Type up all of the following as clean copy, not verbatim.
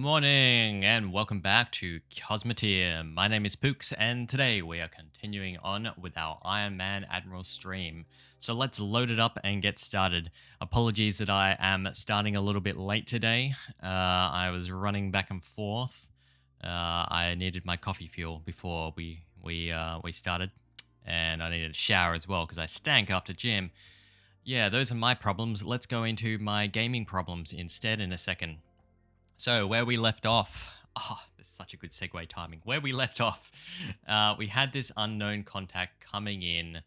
morning and welcome back to Cosmoteer. My name is Pooks and today we are continuing on with our Ironman Admiral stream. So let's load it up and get started. Apologies that I am starting a little bit late today. I was running back and forth. I needed my coffee fuel before we started, and I needed a shower as well because I stank after gym. Yeah, those are my problems. Let's go into my gaming problems instead in a second. So where we left off, that's such a good segue timing. Where we left off, we had this unknown contact coming in.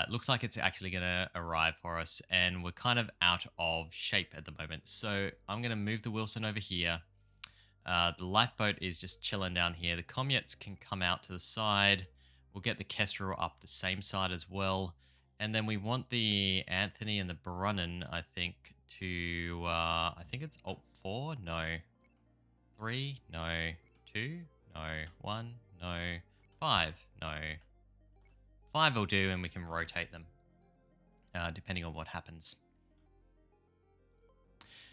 Looks like it's actually going to arrive for us, and we're kind of out of shape at the moment. So I'm going to move the Wilson over here. The lifeboat is just chilling down here. The Comets can come out to the side. We'll get the Kestrel up the same side as well. And then we want the Anthony and the Brunnen, I think, to, I think it's Alt 4, no. 3, no. 2, no. 1, no. 5, no. 5 will do, and we can rotate them, depending on what happens.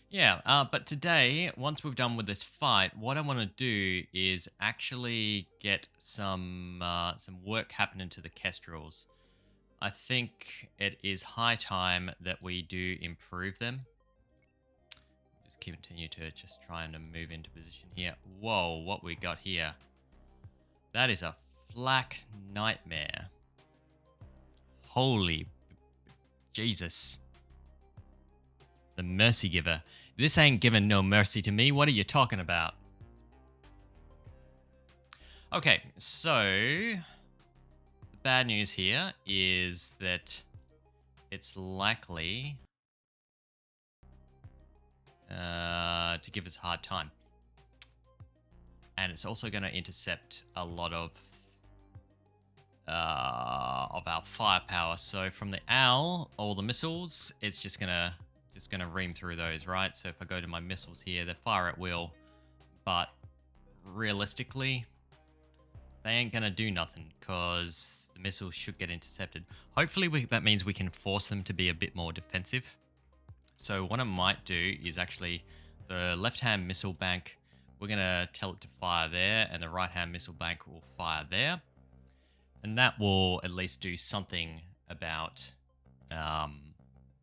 Yeah, but today, once we've done with this fight, what I want to do is actually get some work happening to the Kestrels. I think it is high time that we do improve them. Just continue to just trying to move into position here. Whoa, what we got here. That is a flak nightmare. Holy Jesus. The mercy giver. This ain't giving no mercy to me. What are you talking about? Okay, so bad news here is that it's likely to give us a hard time. And it's also going to intercept a lot of our firepower. So from the owl, all the missiles, it's just gonna ream through those, right? So if I go to my missiles here, they fire at will, but realistically, they ain't gonna do nothing because the missiles should get intercepted. Hopefully that means we can force them to be a bit more defensive. So what I might do is actually the left-hand missile bank, we're gonna tell it to fire there, and the right-hand missile bank will fire there. And that will at least do something about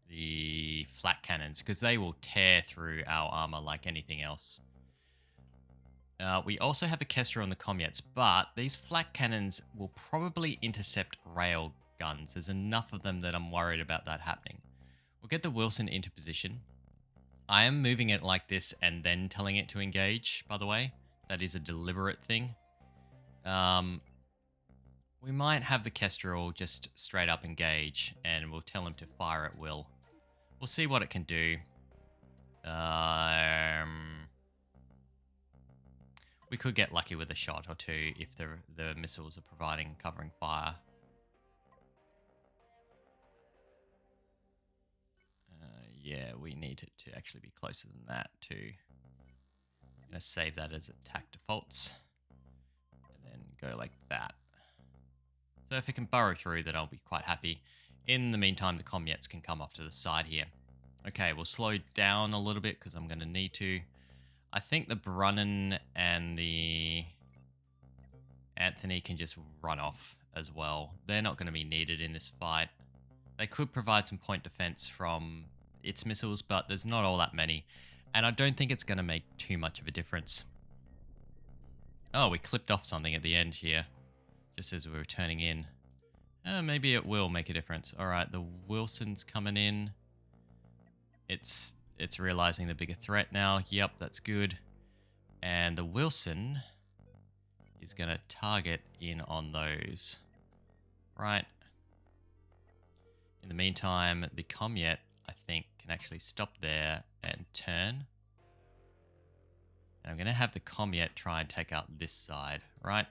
the flak cannons, because they will tear through our armor like anything else. We also have the Kestrel and the Comets, but these flak cannons will probably intercept rail guns. There's enough of them that I'm worried about that happening. We'll get the Wilson into position. I am moving it like this and then telling it to engage, by the way. That is a deliberate thing. We might have the Kestrel just straight up engage, and we'll tell him to fire at will. We'll see what it can do. We could get lucky with a shot or two if the missiles are providing covering fire. Yeah, we need it to actually be closer than that too. I'm going to save that as attack defaults. And then go like that. So if it can burrow through, then I'll be quite happy. In the meantime, the Comets can come off to the side here. Okay, we'll slow down a little bit because I'm going to need to. I think the Brunnen and the Anthony can just run off as well. They're not going to be needed in this fight. They could provide some point defense from its missiles, but there's not all that many. And I don't think it's going to make too much of a difference. Oh, we clipped off something at the end here, just as we were turning in. Maybe it will make a difference. All right, the Wilson's coming in. It's realizing the bigger threat now. Yep, that's good. And the Wilson is going to target in on those. Right. In the meantime, the Comet, I think, can actually stop there and turn. And I'm going to have the Comet try and take out this side, right?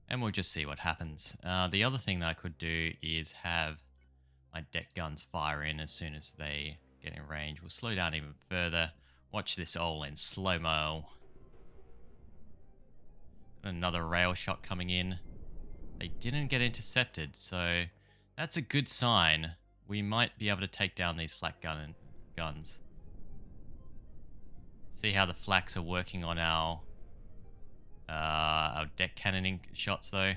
And we'll just see what happens. The other thing that I could do is have my deck guns fire in as soon as they get in range. We'll slow down even further. Watch this all in slow-mo. Another rail shot coming in. They didn't get intercepted, so that's a good sign. We might be able to take down these flak guns. See how the flaks are working on our deck cannoning shots though.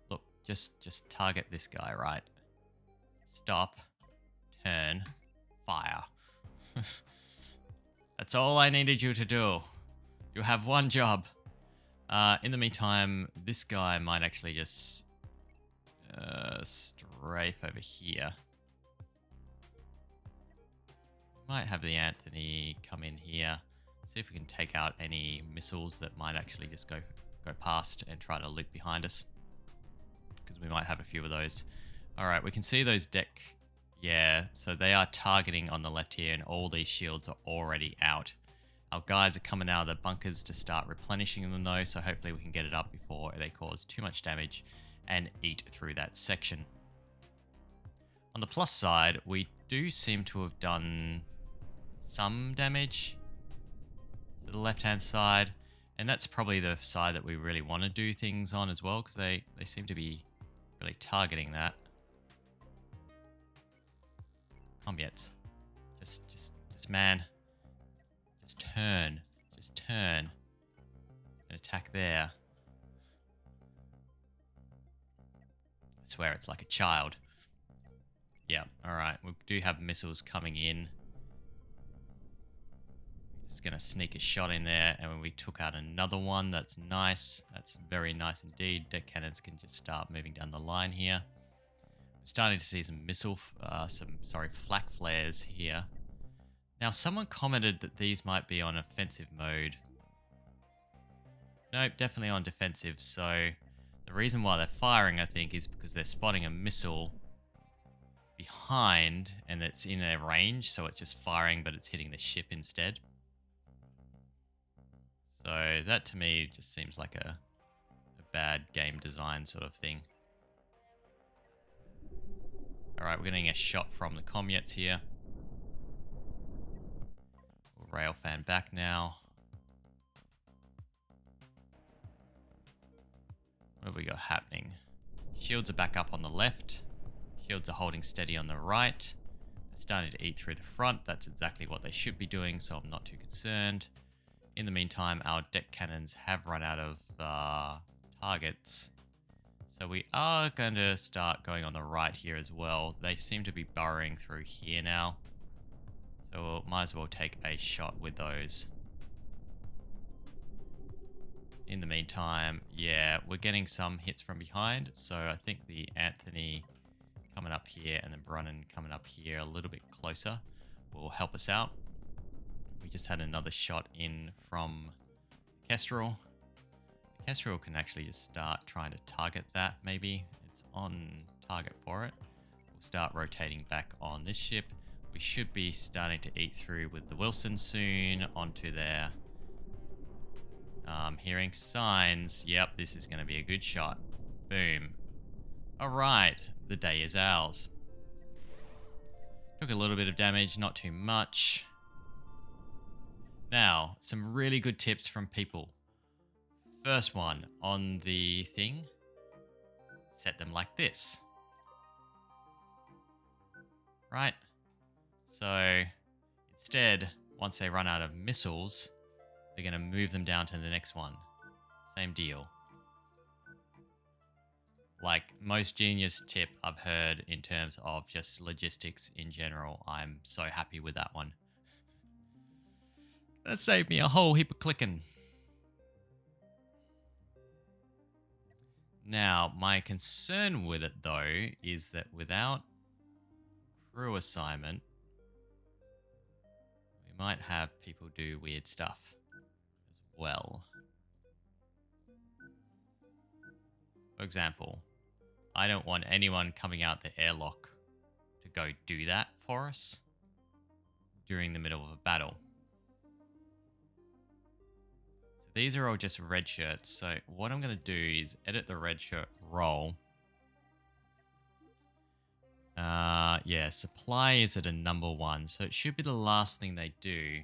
Look, just target this guy, right? Stop, turn, fire. That's all I needed you to do. You have one job. In the meantime, this guy might actually just strafe over here. Might have the Anthony come in here. See if we can take out any missiles that might actually just go past and try to loop behind us. Because we might have a few of those. Alright, we can see those deck. Yeah, so they are targeting on the left here, and all these shields are already out. Our guys are coming out of the bunkers to start replenishing them though, so hopefully we can get it up before they cause too much damage and eat through that section. On the plus side, we do seem to have done some damage to the left-hand side, and that's probably the side that we really want to do things on as well, because they seem to be really targeting that. Combats. Just man. Just turn. Just turn. And attack there. I swear it's like a child. Yeah, alright. We do have missiles coming in. Just gonna sneak a shot in there, and when we took out another one, that's nice. That's very nice indeed. Deck cannons can just start moving down the line here. We're starting to see some flak flares here. Now, someone commented that these might be on offensive mode. Nope, definitely on defensive. So the reason why they're firing, I think, is because they're spotting a missile behind and it's in their range, so it's just firing, but it's hitting the ship instead. So that to me just seems like a bad game design sort of thing. Alright, we're getting a shot from the Comets here. We'll railfan back now. What have we got happening? Shields are back up on the left. Shields are holding steady on the right. They're starting to eat through the front. That's exactly what they should be doing, so I'm not too concerned. In the meantime, our deck cannons have run out of targets. So we are going to start going on the right here as well. They seem to be burrowing through here now. So we might as well take a shot with those. In the meantime, yeah, we're getting some hits from behind. So I think the Anthony coming up here and the Brunnan coming up here a little bit closer will help us out. We just had another shot in from Kestrel. Kestrel can actually just start trying to target that, maybe. It's on target for it. We'll start rotating back on this ship. We should be starting to eat through with the Wilson soon onto there. Hearing signs. Yep, this is going to be a good shot. Boom. Alright, the day is ours. Took a little bit of damage, not too much. Now, some really good tips from people. First one, on the thing, set them like this. Right? So, instead, once they run out of missiles, they're going to move them down to the next one. Same deal. Like, most genius tip I've heard in terms of just logistics in general. I'm so happy with that one. That saved me a whole heap of clicking. Now, my concern with it, though, is that without crew assignment, we might have people do weird stuff as well. For example, I don't want anyone coming out the airlock to go do that for us during the middle of a battle. So these are all just red shirts. So what I'm going to do is edit the red shirt role. Yeah, supply is at a number 1, so it should be the last thing they do.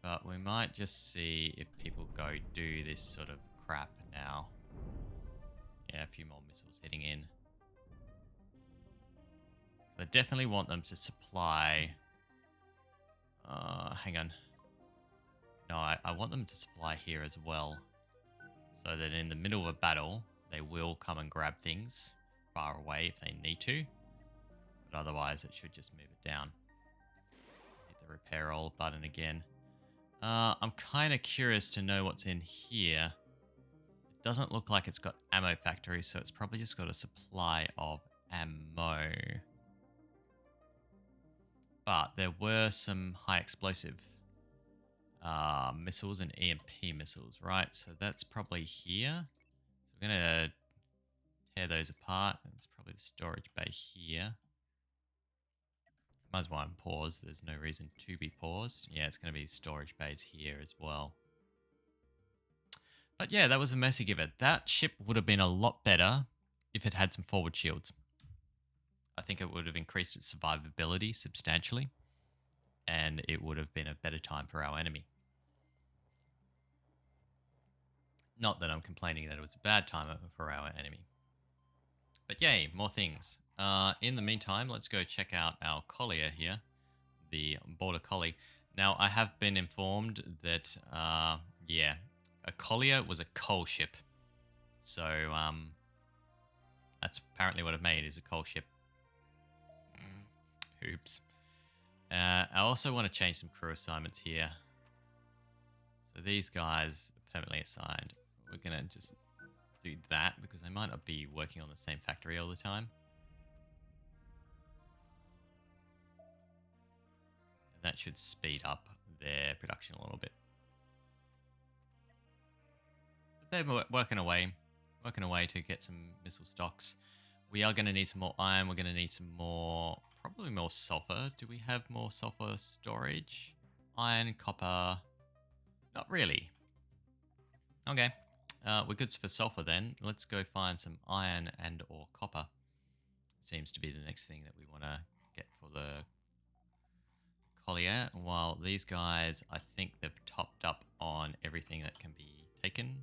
But we might just see if people go do this sort of crap now. Yeah, a few more missiles hitting in. I definitely want them to supply... hang on. No, I want them to supply here as well. So that in the middle of a battle, they will come and grab things far away if they need to. But otherwise, it should just move it down. Hit the repair all button again. I'm kind of curious to know what's in here. It doesn't look like it's got ammo factory, so it's probably just got a supply of ammo. But there were some high explosive missiles and EMP missiles, right? So that's probably here. So we're going to tear those apart. It's probably the storage bay here. Might as well unpause. There's no reason to be paused. Yeah, it's going to be storage bays here as well. But yeah, that was a messy giver. That ship would have been a lot better if it had some forward shields. I think it would have increased its survivability substantially, and it would have been a better time for our enemy. Not that I'm complaining that it was a bad time for our enemy. But yay, more things. In the meantime, let's go check out our collier here, the border collie. Now, I have been informed that, yeah, a collier was a coal ship. So, that's apparently what it made, is a coal ship. Oops. I also want to change some crew assignments here. So these guys are permanently assigned. We're going to just do that because they might not be working on the same factory all the time. And that should speed up their production a little bit. But they're working away to get some missile stocks. We are going to need some more iron. We're going to need some more, probably more sulfur. Do we have more sulfur storage? Iron, copper, not really. Okay, we're good for sulfur then. Let's go find some iron and or copper. Seems to be the next thing that we want to get for the collier. While these guys, I think they've topped up on everything that can be taken.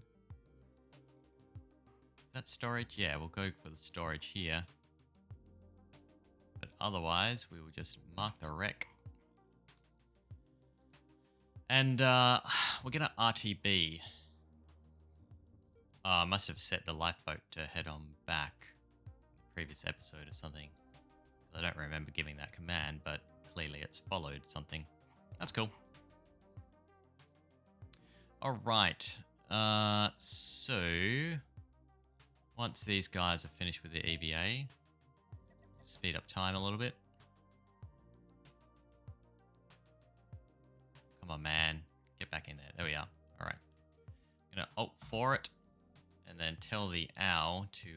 That storage? Yeah, we'll go for the storage here. But otherwise, we will just mark the wreck. And we're going to RTB. I must have set the lifeboat to head on back in the previous episode or something. I don't remember giving that command, but clearly it's followed something. That's cool. All right. So once these guys are finished with the EVA, speed up time a little bit. Come on, man. Get back in there. There we are. All right. I'm going to Alt 4 it and then tell the owl to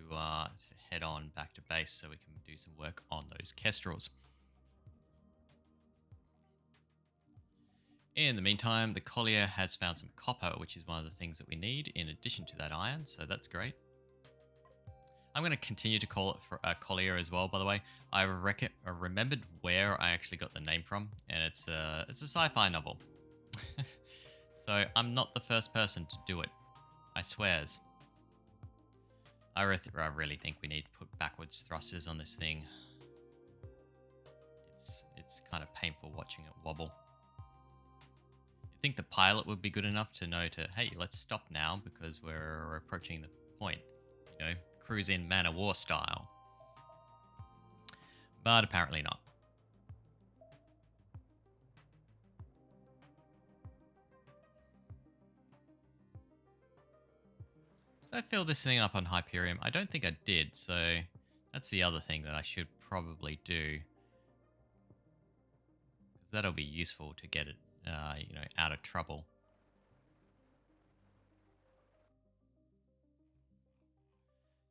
head on back to base so we can do some work on those Kestrels. In the meantime, the collier has found some copper, which is one of the things that we need in addition to that iron, so that's great. I'm going to continue to call it for a collier as well, by the way. I remembered where I actually got the name from, and it's a sci-fi novel. So I'm not the first person to do it. I swears. I really think we need to put backwards thrusters on this thing. It's kind of painful watching it wobble. I think the pilot would be good enough to know to, hey, let's stop now because we're approaching the point. You know, cruise in man of war style. But apparently not. Did I fill this thing up on Hyperium? I don't think I did, so that's the other thing that I should probably do. That'll be useful to get it, you know, out of trouble.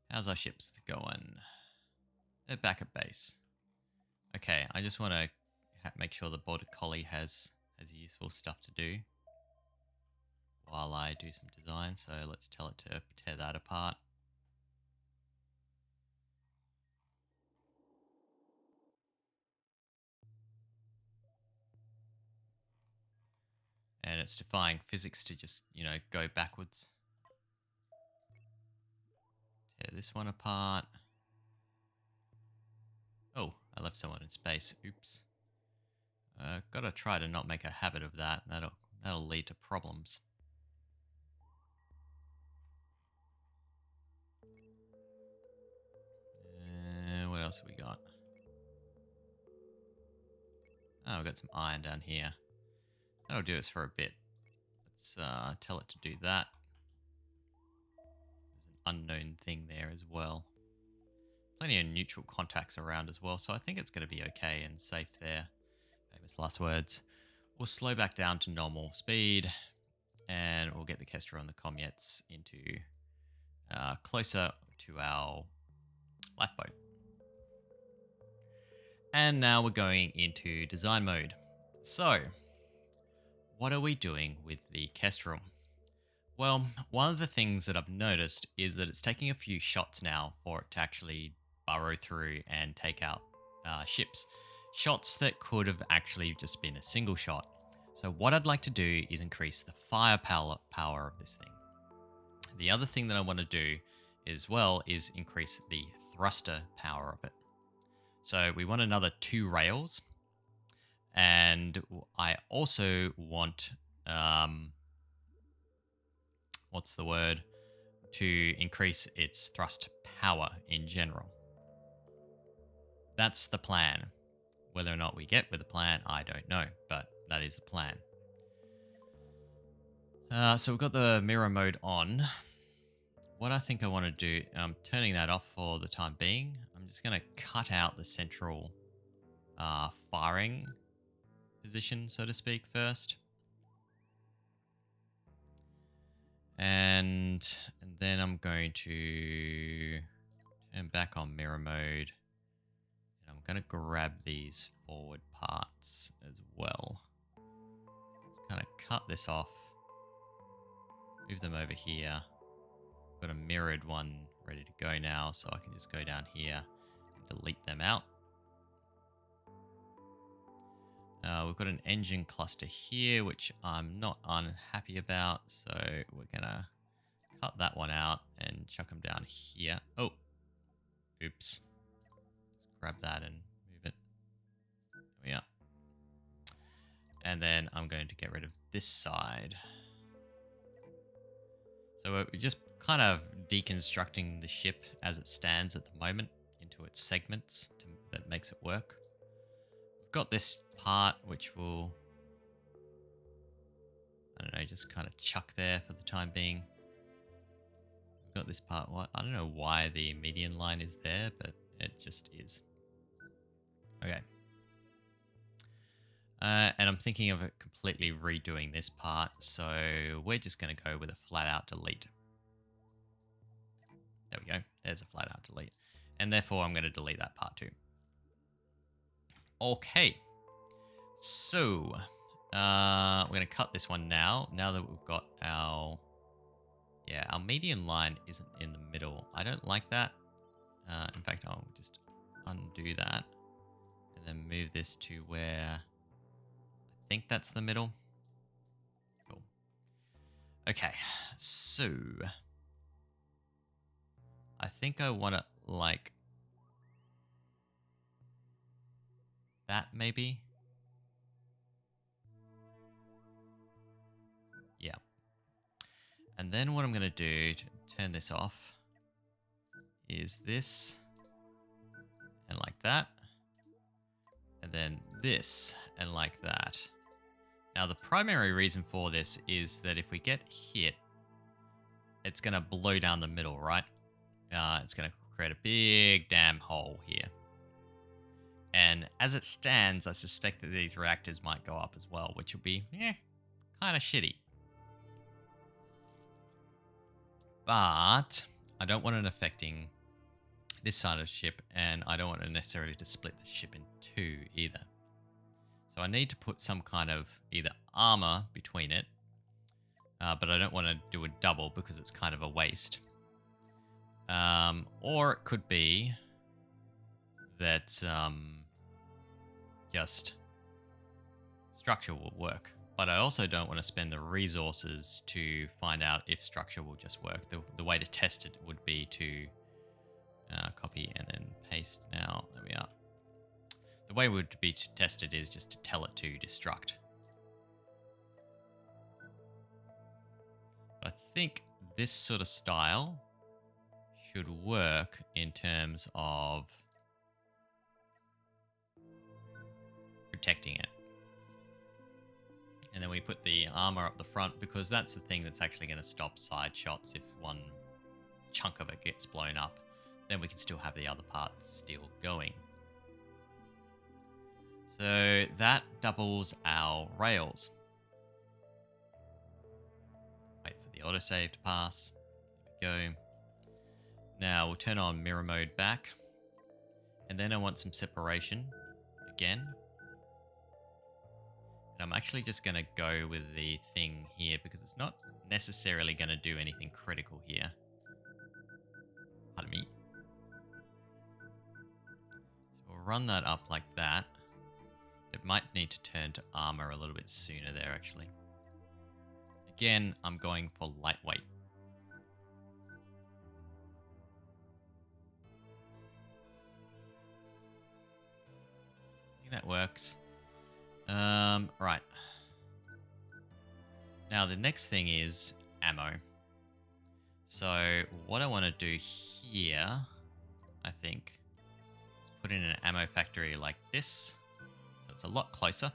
How's our ships going? They're back at base. Okay, I just want to make sure the border collie has useful stuff to do while I do some design. So let's tell it to tear that apart. And it's defying physics to just, you know, go backwards. Tear this one apart. Oh, I left someone in space. Oops. Gotta try to not make a habit of that. That'll lead to problems. What else have we got? Oh, we've got some iron down here. That'll do us for a bit. Let's tell it to do that. There's an unknown thing there as well. Plenty of neutral contacts around as well, so I think it's going to be okay and safe there. Famous last words. We'll slow back down to normal speed, and we'll get the Kestrel and the Comets into closer to our lifeboat. And now we're going into design mode. So, what are we doing with the Kestrel? Well, one of the things that I've noticed is that it's taking a few shots now for it to actually burrow through and take out ships. Shots that could have actually just been a single shot. So what I'd like to do is increase the firepower of this thing. The other thing that I want to do as well is increase the thruster power of it. So we want another 2 rails. And I also want, what's the word? To increase its thrust power in general. That's the plan. Whether or not we get with the plan, I don't know, but that is the plan. So we've got the mirror mode on. What I think I want to do, I'm turning that off for the time being. I'm just going to cut out the central firing position, so to speak, first. And then I'm going to turn back on mirror mode. And I'm going to grab these forward parts as well. Just kind of cut this off. Move them over here. Got a mirrored one ready to go now, so I can just go down here and delete them out. We've got an engine cluster here, which I'm not unhappy about, so we're gonna cut that one out and chuck them down here. Oh, oops. Just grab that and move it. There we are. And then I'm going to get rid of this side. So we're just kind of deconstructing the ship as it stands at the moment into its segments that makes it work. We've got this part which will, I don't know, just kind of chuck there for the time being. We've got this part, I don't know why the median line is there, but it just is. Okay. And I'm thinking of completely redoing this part, so we're just going to go with a flat out delete. There we go. There's a flat out delete. And therefore, I'm going to delete that part too. Okay. So, we're going to cut this one now. Now that we've got our median line isn't in the middle. I don't like that. In fact, I'll just undo that and then move this to where I think that's the middle. Cool. Okay. So, I think I want it like that, maybe. Yeah. And then what I'm going to do to turn this off is this and like that. And then this and like that. Now, the primary reason for this is that if we get hit, it's going to blow down the middle, right? It's going to create a big damn hole here. And as it stands, I suspect that these reactors might go up as well, which will be kind of shitty. But I don't want it affecting this side of the ship, and I don't want it necessarily to split the ship in two either. So I need to put some kind of either armor between it, but I don't want to do a double because it's kind of a waste. Or it could be that just structure will work. But I also don't want to spend the resources to find out if structure will just work. The way to test it would be to copy and then paste now. There we are. The way it would be tested is just to tell it to destruct. But I think this sort of style should work in terms of protecting it. And then we put the armor up the front because that's the thing that's actually going to stop side shots if one chunk of it gets blown up. Then we can still have the other part still going. So that doubles our rails. Wait for the autosave to pass. There we go. Now we'll turn on mirror mode back. And then I want some separation again. And I'm actually just going to go with the thing here because it's not necessarily going to do anything critical here. Pardon me. So we'll run that up like that. It might need to turn to armor a little bit sooner there, actually. Again, I'm going for lightweight. I think that works. Right. Now, the next thing is ammo. So what I want to do here, I think, is put in an ammo factory like this. So it's a lot closer.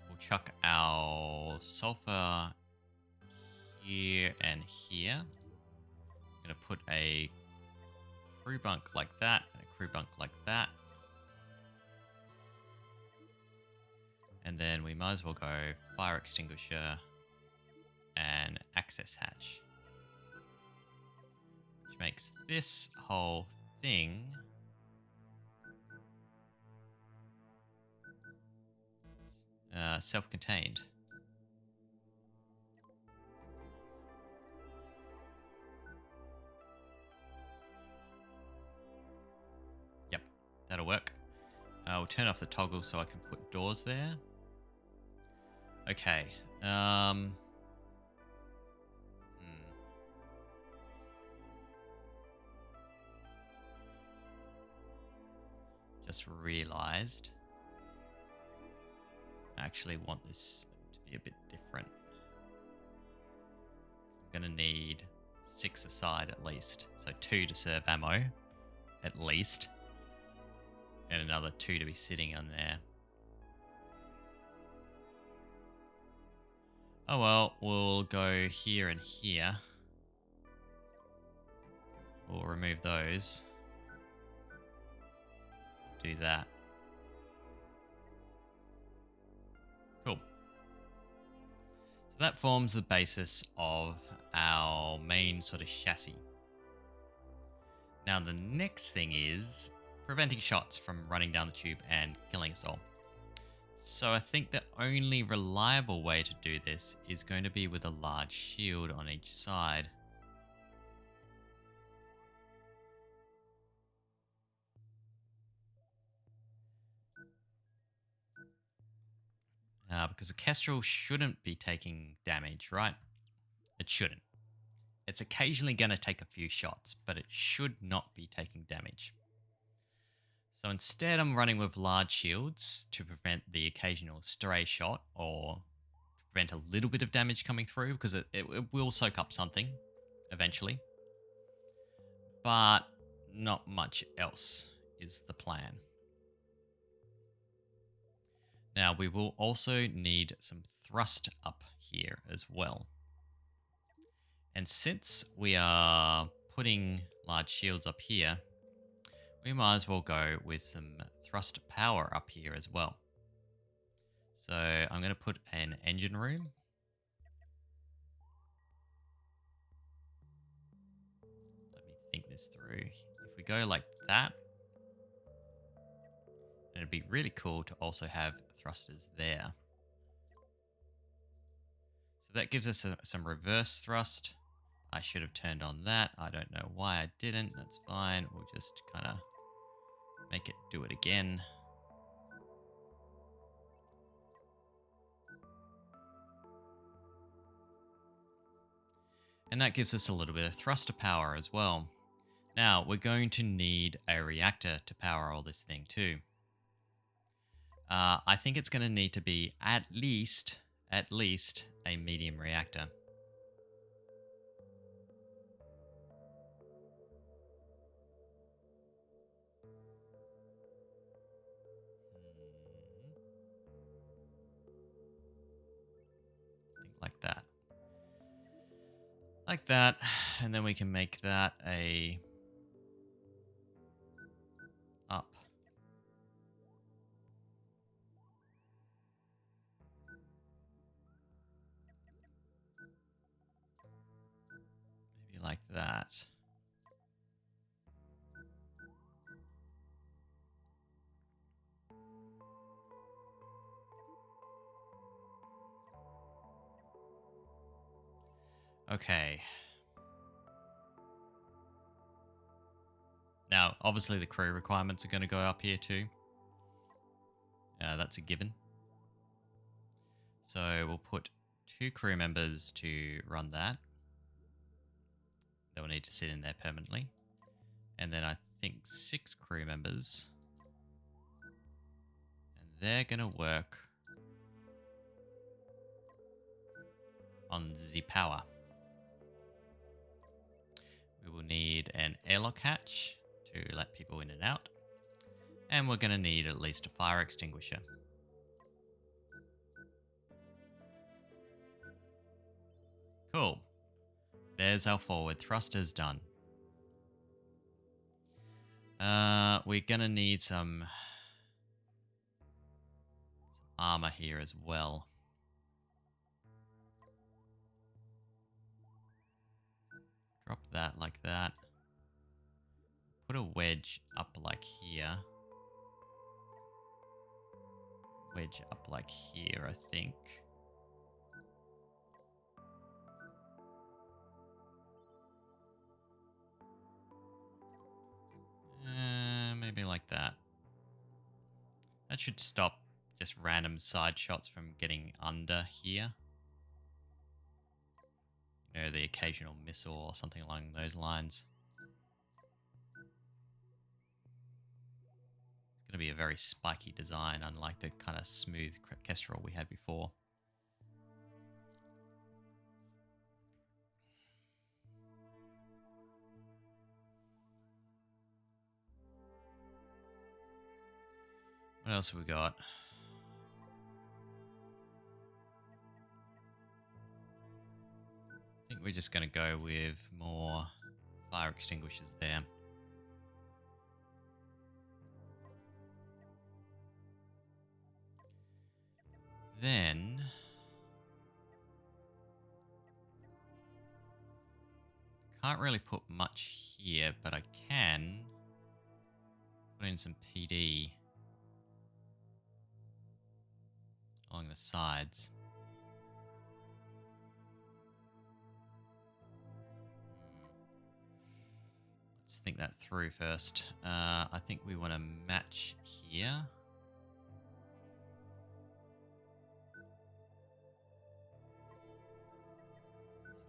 We'll chuck our sulfur here and here. I'm going to put a crew bunk like that and a crew bunk like that. And then we might as well go fire extinguisher and access hatch. Which makes this whole thing self-contained. Yep, that'll work. We'll turn off the toggle so I can put doors there. Okay. Just realized I actually want this to be a bit different. I'm going to need 6 aside at least. So 2 to serve ammo, at least. And another 2 to be sitting on there. Oh well, we'll go here and here. We'll remove those. Do that. Cool. So that forms the basis of our main sort of chassis. Now the next thing is preventing shots from running down the tube and killing us all. So I think the only reliable way to do this is going to be with a large shield on each side. Because a Kestrel shouldn't be taking damage, right? It shouldn't. It's occasionally going to take a few shots, but it should not be taking damage. So instead I'm running with large shields to prevent the occasional stray shot or to prevent a little bit of damage coming through because it will soak up something eventually. But not much else is the plan. Now we will also need some thrust up here as well. And since we are putting large shields up here, we might as well go with some thrust power up here as well. So I'm going to put an engine room. Let me think this through. If we go like that, it'd be really cool to also have thrusters there. So that gives us some reverse thrust. I should have turned on that. I don't know why I didn't. That's fine. We'll just kind of make it do it again. And that gives us a little bit of thruster power as well. Now, we're going to need a reactor to power all this thing too. I think it's going to need to be at least a medium reactor. Think like that. Like that. And then we can make that a up. Maybe like that. Okay. Now, obviously the crew requirements are going to go up here too. That's a given. So we'll put 2 crew members to run that. They'll need to sit in there permanently. And then I think 6 crew members. And they're going to work on the power. We will need an airlock hatch to let people in and out. And we're going to need at least a fire extinguisher. Cool. There's our forward thrusters done. We're going to need some armor here as well. Drop that like that. Put a wedge up like here. Wedge up like here, I think. Maybe like that. That should stop just random side shots from getting under here. You know, the occasional missile or something along those lines. It's going to be a very spiky design, unlike the kind of smooth Kestrel we had before. What else have we got? I think we're just going to go with more fire extinguishers there. Then can't really put much here, but I can put in some PD along the sides. Let's think that through first. I think we want to match here.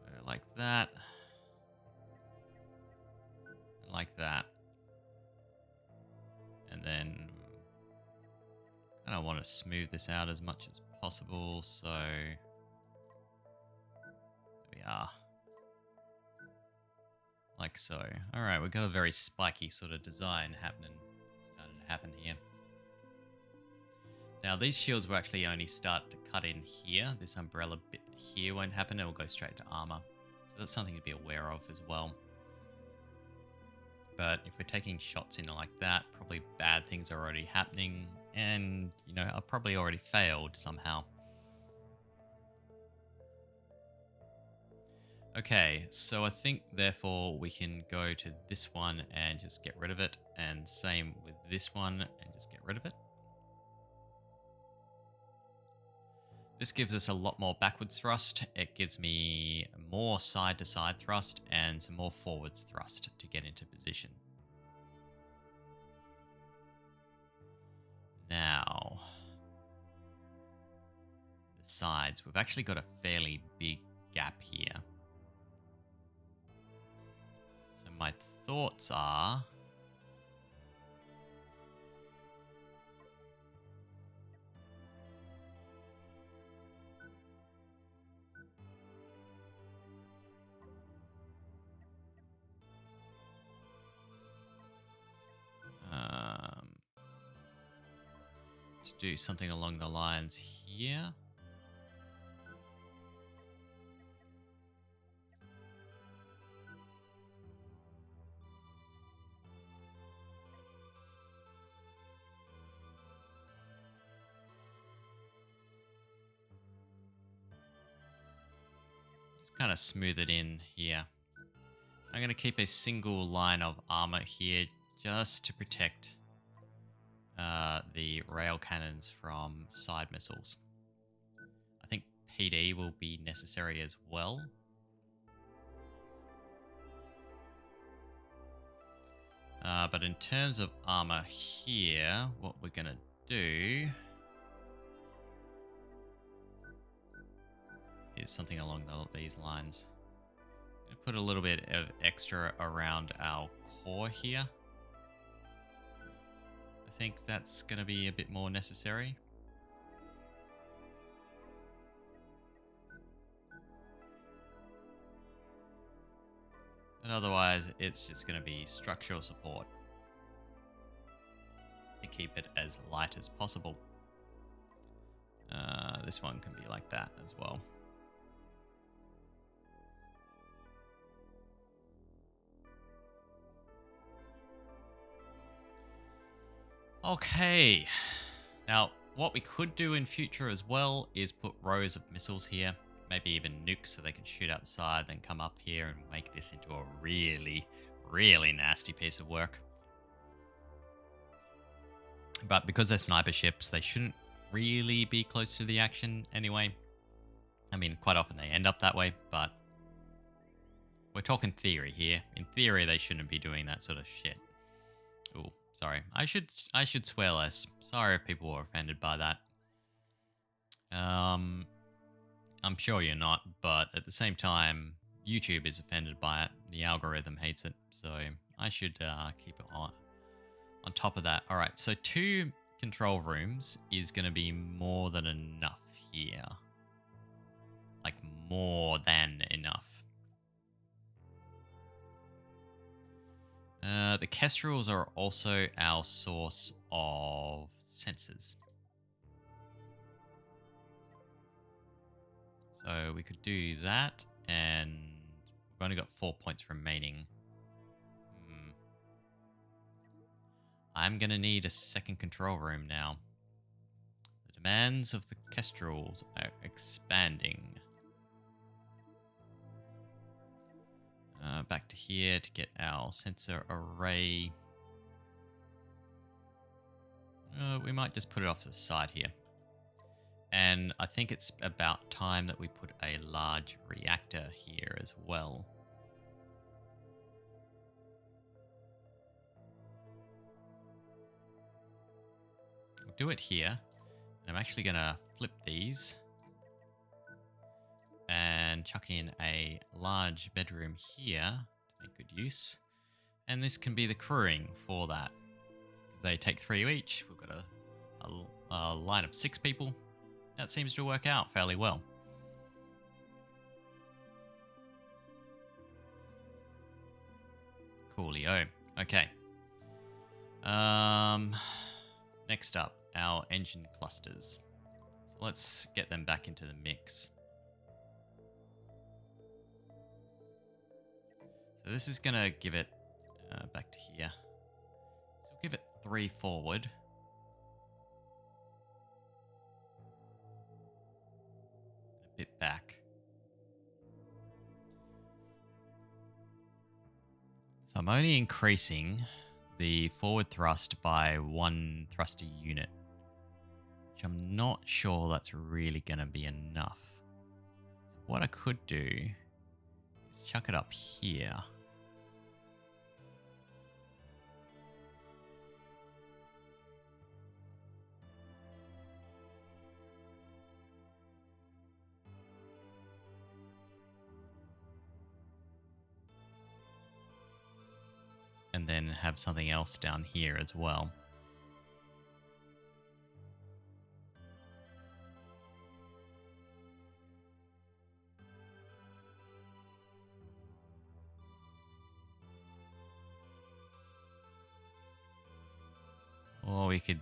So like that. Like that. And then I kind of want to smooth this out as much as possible, so there we are. Like so. Alright, we've got a very spiky sort of design starting to happen here. Now these shields will actually only start to cut in here. This umbrella bit here won't happen, it will go straight to armor. So that's something to be aware of as well. But if we're taking shots in like that, probably bad things are already happening and, you know, I've probably already failed somehow. Okay, so I think therefore we can go to this one and just get rid of it, and same with this one and just get rid of it. This gives us a lot more backwards thrust. It gives me more side to side thrust and some more forwards thrust to get into position. Now, the sides. We've actually got a fairly big gap here. So my thoughts are... to do something along the lines here. Just kind of smooth it in here. I'm going to keep a single line of armor here just to protect the rail cannons from side missiles. I think PD will be necessary as well. But in terms of armor here, what we're going to do is something along these lines. I'm going to put a little bit of extra around our core here. I think that's going to be a bit more necessary. But otherwise, it's just going to be structural support to keep it as light as possible. This one can be like that as well. Okay. Now, what we could do in future as well is put rows of missiles here. Maybe even nukes so they can shoot outside, then come up here and make this into a really, really nasty piece of work. But because they're sniper ships, they shouldn't really be close to the action anyway. I mean, quite often they end up that way, but we're talking theory here. In theory, they shouldn't be doing that sort of shit. Ooh, sorry. I should swear less. Sorry if people were offended by that. I'm sure you're not, but at the same time, YouTube is offended by it. The algorithm hates it, so I should keep it on top of that. All right, so 2 control rooms is going to be more than enough here. Like, more than enough. The Kestrels are also our source of sensors. So we could do that, and we've only got 4 points remaining. I'm going to need a second control room now. The demands of the Kestrels are expanding. Back to here to get our sensor array. We might just put it off to the side here. And I think it's about time that we put a large reactor here as well. We'll do it here. And I'm actually going to flip these and chuck in a large bedroom here to make good use. And this can be the crewing for that. They take 3 each. We've got a line of 6 people. That seems to work out fairly well. Coolio. Okay. Next up, our engine clusters. So let's get them back into the mix. So this is going to give it back to here. So we'll give it 3 forward. A bit back. So I'm only increasing the forward thrust by 1 thruster unit, which I'm not sure that's really going to be enough. So what I could do is chuck it up here. and then have something else down here as well. Or we could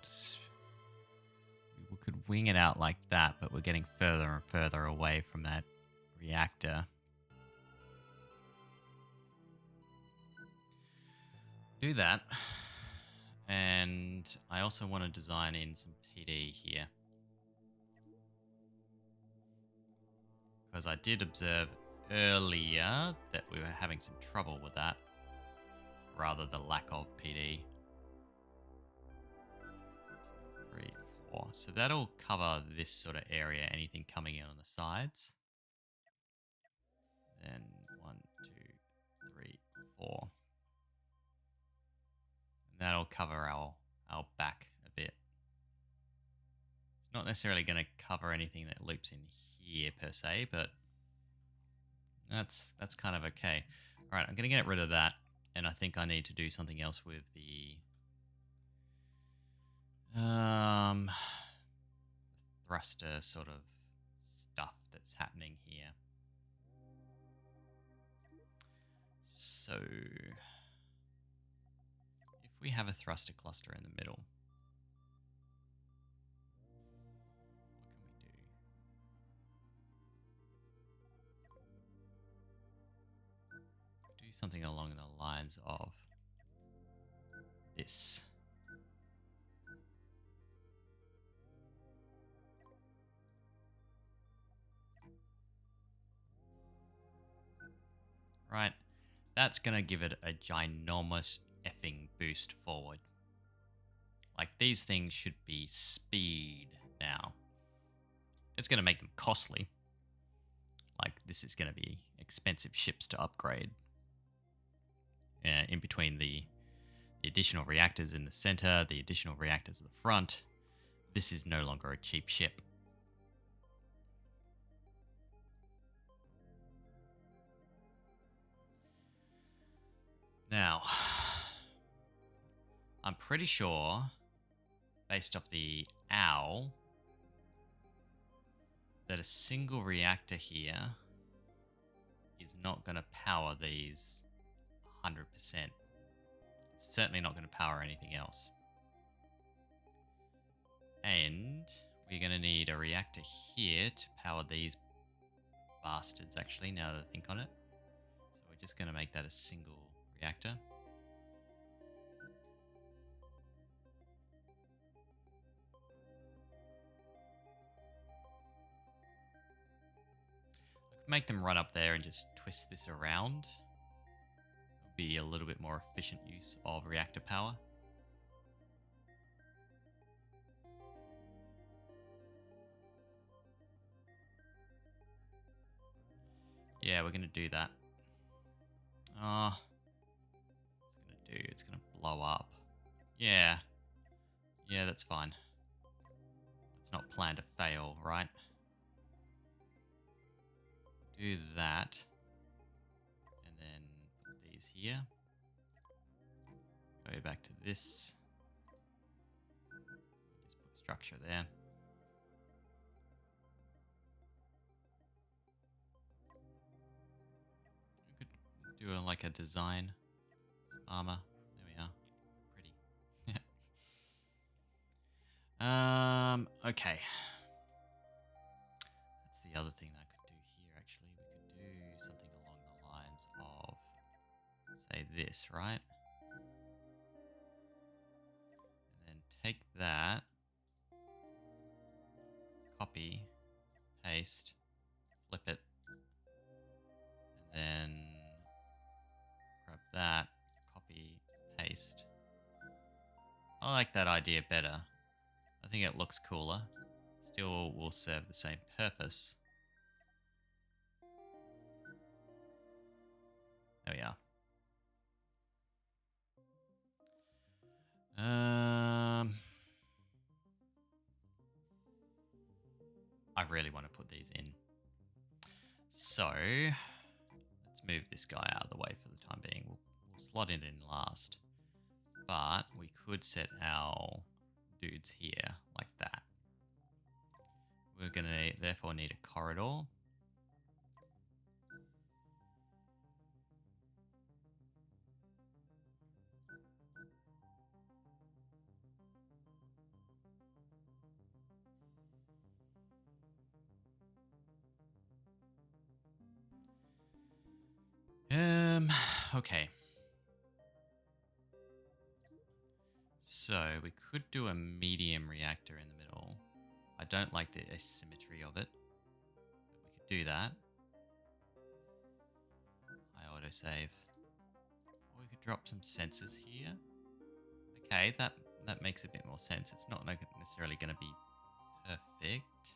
wing it out like that, but we're getting further and further away from that reactor. Do that. And I also want to design in some PD here. Because I did observe earlier that we were having some trouble with that. Rather the lack of PD. 3, 4. So that'll cover this sort of area, anything coming in on the sides. Then 1, 2, 3, 4. And that'll cover our back a bit. It's not necessarily going to cover anything that loops in here per se, but that's kind of okay. All right, I'm going to get rid of that, and I think I need to do something else with the thruster sort of stuff that's happening here. So if we have a thruster cluster in the middle, what can we do? Do something along the lines of this. Right, that's going to give it a ginormous effing boost forward. Like, these things should be speed now. It's going to make them costly. Like, this is going to be expensive ships to upgrade. In between the additional reactors in the center, the additional reactors at the front, this is no longer a cheap ship. Now, I'm pretty sure, based off the owl, that a single reactor here is not going to power these 100%. It's certainly not going to power anything else. And we're going to need a reactor here to power these bastards, actually, now that I think on it. So we're just going to make that a single reactor. I could make them run up there and just twist this around. It would be a little bit more efficient use of reactor power. Yeah, we're going to do that. It's going to blow up. Yeah. Yeah, that's fine. It's not planned to fail, right? Do that. And then put these here. Go back to this. Just put structure there. We could do like a design. Some armor. There we are. Pretty. Okay. That's the other thing that I could do here, actually. We could do something along the lines of, say, this, right? And then take that, copy, paste, flip it, and then grab that, copy, paste. I like that idea better. I think it looks cooler. Still will serve the same purpose. There we are. I really want to put these in. So let's move this guy out of the way for the time being. We'll slot it in last. But we could set our dudes here like that. We're going to therefore need a corridor. Okay. So we could do a medium reactor in the middle. I don't like the asymmetry of it, but we could do that. I autosave. Or we could drop some sensors here. Okay, that makes a bit more sense. It's not necessarily going to be perfect.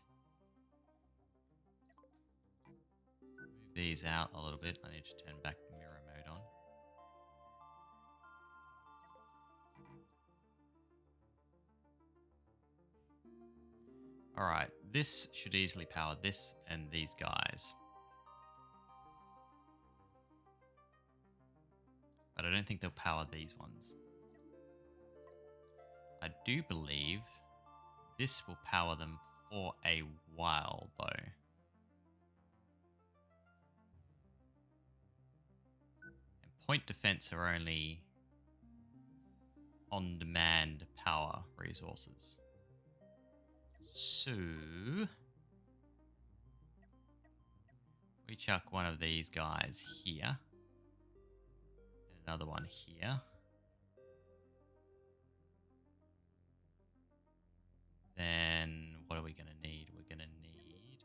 Move these out a little bit. I need to turn back mirror mode on. Alright, this should easily power this and these guys. But I don't think they'll power these ones. I do believe this will power them for a while, though. And point defense are only on-demand power resources. So we chuck one of these guys here. And another one here. Then what are we going to need? We're going to need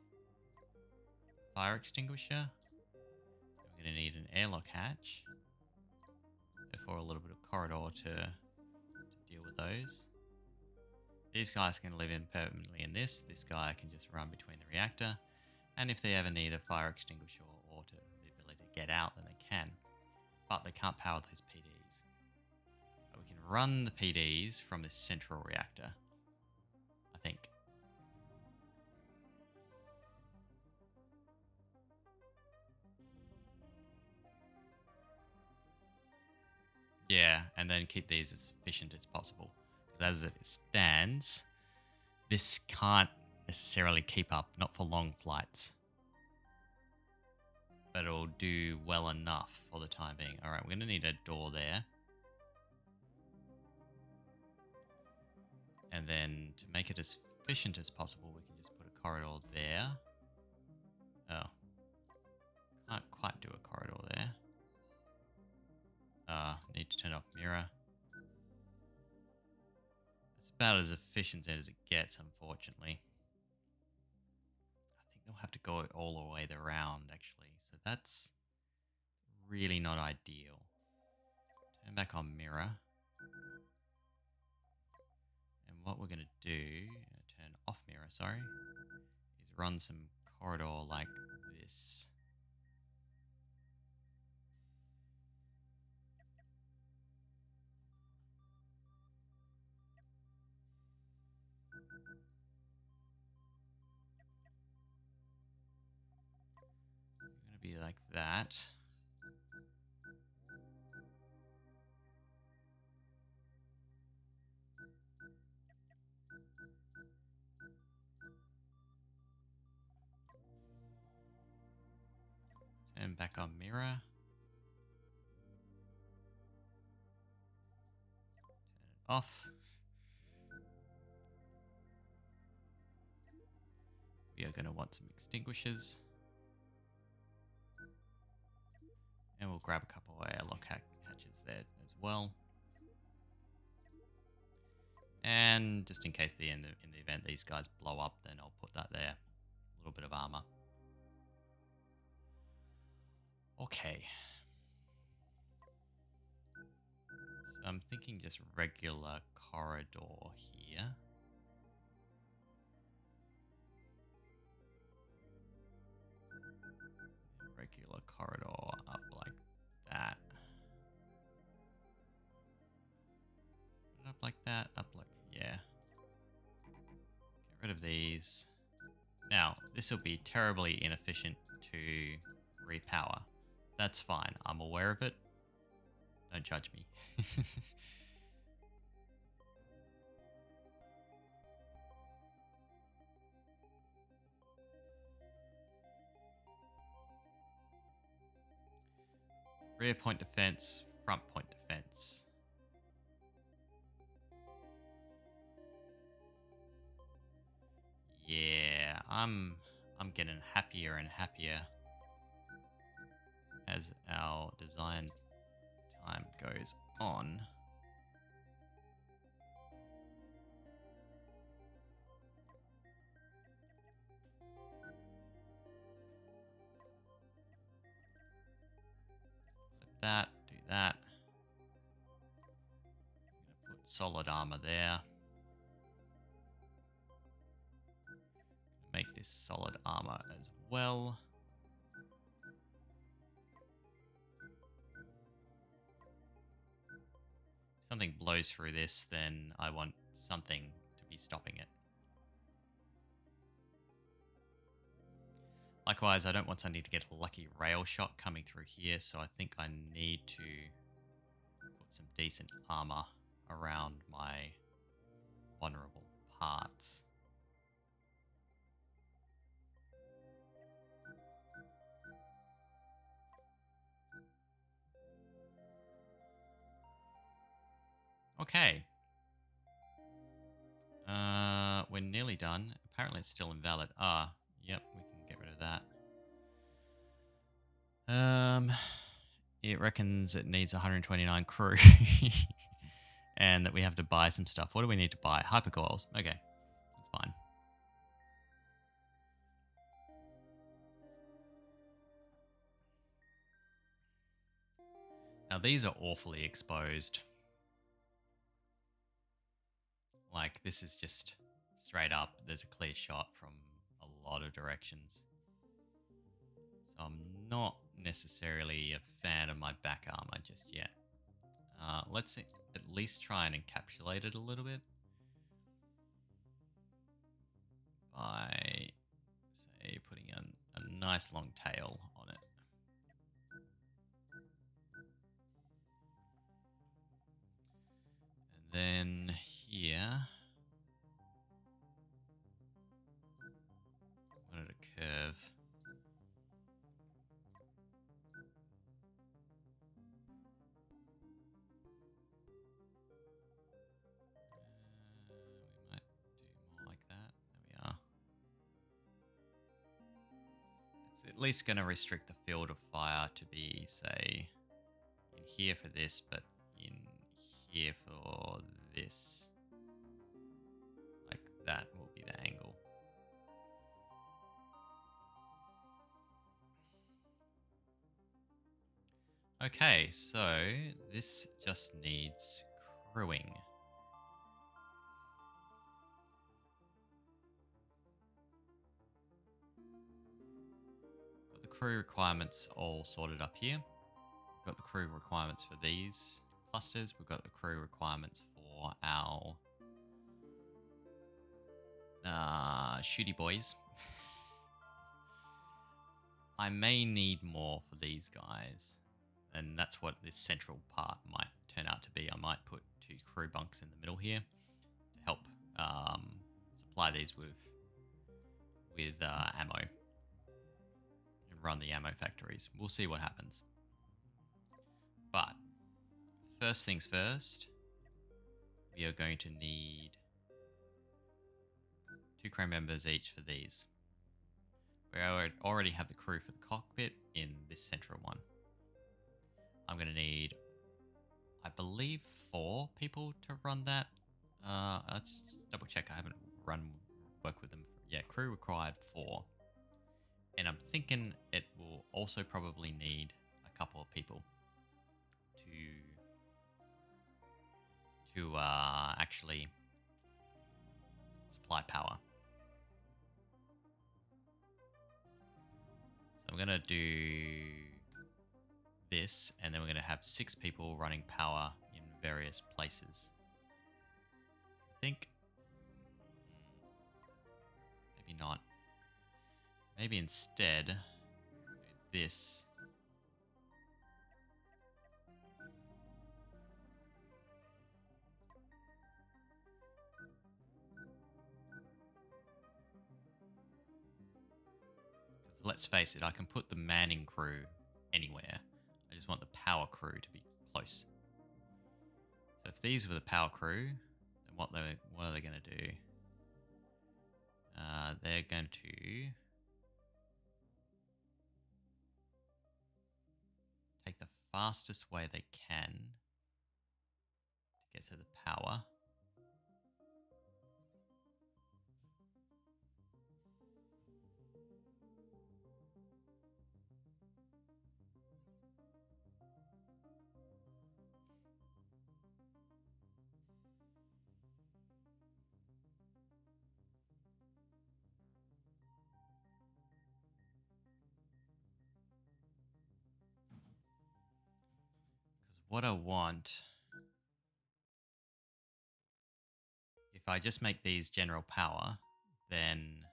a fire extinguisher. We're going to need an airlock hatch. Therefore a little bit of corridor to deal with those. These guys can live in permanently in this. This guy can just run between the reactor. And if they ever need a fire extinguisher or the ability to get out, then they can. But they can't power those PDs. But we can run the PDs from this central reactor, I think. Yeah, and then keep these as efficient as possible. Because as it stands, this can't necessarily keep up, not for long flights. But it'll do well enough for the time being. Alright, we're going to need a door there. And then to make it as efficient as possible, we can just put a corridor there. Oh. Can't quite do a corridor there. Need to turn off mirror. It's about as efficient as it gets, unfortunately. I think they'll have to go all the way around, actually. So that's really not ideal. Turn back on mirror. And what we're going to do, turn off mirror, sorry, is run some corridor like this. Going to be like that. Turn back on mirror. Turn it off. We are going to want some extinguishers. And we'll grab a couple of airlock hatches there as well. And just in case in the event these guys blow up, then I'll put that there. A little bit of armor. Okay. So I'm thinking just regular corridor here. Regular corridor up like that. Up like that, up like, yeah. Get rid of these. Now, this will be terribly inefficient to repower. That's fine. I'm aware of it. Don't judge me. Rear point defense, front point defense. Yeah, I'm getting happier and happier as our design time goes on. Flip that, do that. I'm gonna put solid armor there. Make this solid armor as well. If something blows through this, then I want something to be stopping it. Likewise, I don't want something to get a lucky rail shot coming through here, so I think I need to put some decent armor around my vulnerable parts. Okay. We're nearly done. Apparently it's still invalid. Ah, yep, we can get rid of that. It reckons it needs 129 crew. And that we have to buy some stuff. What do we need to buy? Hypercoils. Okay, that's fine. Now these are awfully exposed. Like, this is just straight up. There's a clear shot from a lot of directions. So I'm not necessarily a fan of my back armor just yet. Let's at least try and encapsulate it a little bit by, say, putting a nice long tail on it. And then here, I wanted a curve. We might do more like that. There we are. It's at least going to restrict the field of fire to be, say, in here for this, but in here for this. Like, that will be the angle. Okay, so this just needs crewing. Got the crew requirements all sorted up here. We've got the crew requirements for these clusters. We've got the crew requirements for our shooty boys. I may need more for these guys, and that's what this central part might turn out to be. I might put 2 crew bunks in the middle here to help supply these with ammo and run the ammo factories. We'll see what happens. But first things first, we are going to need 2 crew members each for these. We already have the crew for the cockpit in this central one. I'm going to need, I believe, 4 people to run that. Let's just double check. I haven't worked with them. Yeah, crew required 4. And I'm thinking it will also probably need a couple of people to actually supply power. So I'm going to do this, and then we're going to have 6 people running power in various places. I think maybe not. Maybe instead do this. Let's face it, I can put the manning crew anywhere. I just want the power crew to be close. So if these were the power crew, then what are they going to do? They're going to take the fastest way they can to get to the power. What I want, if I just make these general power, then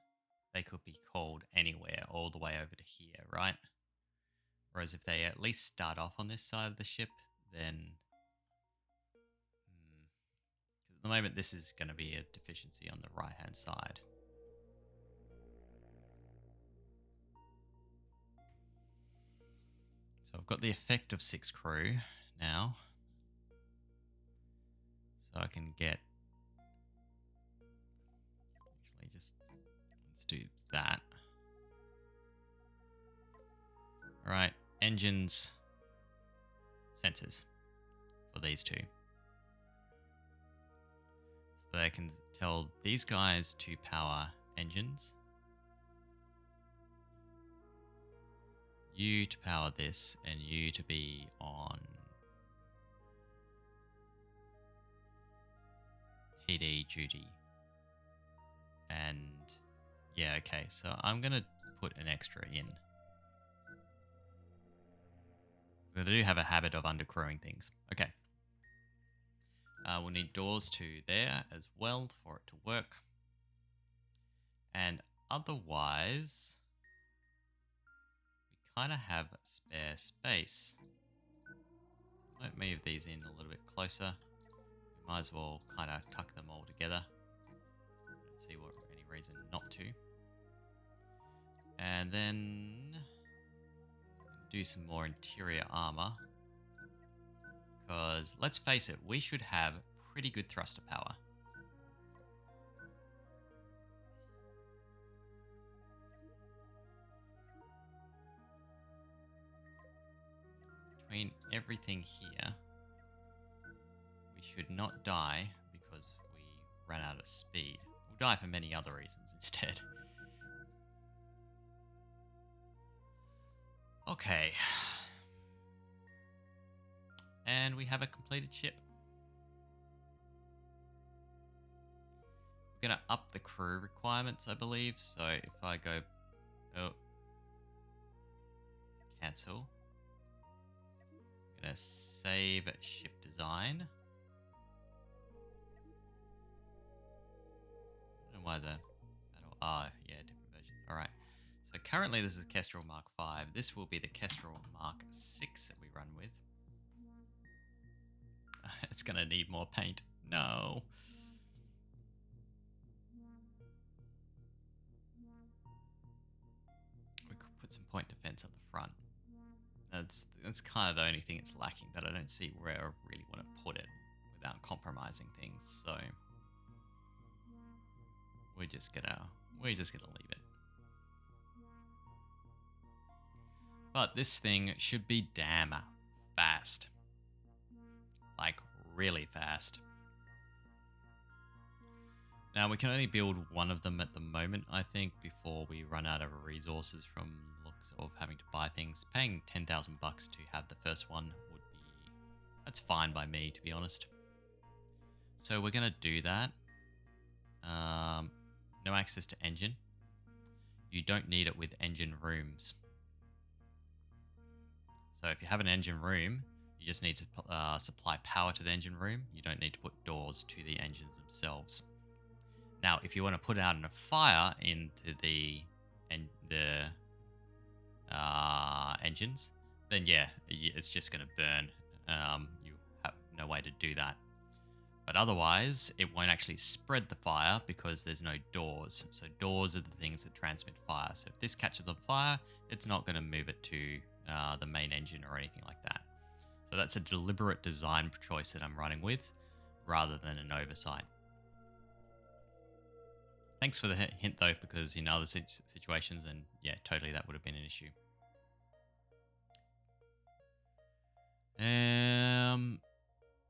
they could be called anywhere all the way over to here, right? Whereas if they at least start off on this side of the ship, then... at the moment, this is going to be a deficiency on the right-hand side. So I've got the effect of 6 crew now. So I can get... actually, just... let's do that. Alright, engines, sensors for these two. So they can tell these guys to power engines. You to power this, and you to be on PD duty. And yeah, okay, so I'm going to put an extra in. I do have a habit of undercrewing things. Okay. We'll need doors to there as well for it to work. And otherwise, we kind of have spare space. So I might move these in a little bit closer. We might as well kind of tuck them all together. Don't see any reason not to. And then do some more interior armor. Because, let's face it, we should have pretty good thruster power. Between everything here, we should not die because we ran out of speed. We'll die for many other reasons instead. Okay. And we have a completed ship. We're going to up the crew requirements, I believe. So if I go... oh. Cancel. I'm going to save ship design. I don't know why the... oh, yeah, different versions. Alright. So currently this is Kestrel Mark 5. This will be the Kestrel Mark 6 that we run with. It's going to need more paint. No. We could put some point defense at the front. That's kind of the only thing it's lacking, but I don't see where I really want to put it without compromising things. So we're just gonna leave it. But this thing should be damn fast. Like, really fast. Now, we can only build one of them at the moment, I think, before we run out of resources from the looks of having to buy things. Paying 10,000 bucks to have the first one would be... that's fine by me, to be honest. So we're going to do that. No access to engine. You don't need it with engine rooms. So if you have an engine room, you just need to supply power to the engine room. You don't need to put doors to the engines themselves. Now, if you want to put out a fire into the engines, then yeah, it's just going to burn. You have no way to do that. But otherwise, it won't actually spread the fire because there's no doors. So doors are the things that transmit fire. So if this catches on fire, it's not going to move it to the main engine or anything like that. So that's a deliberate design choice that I'm running with rather than an oversight. Thanks for the hint though, because in other situations, then yeah, totally that would have been an issue.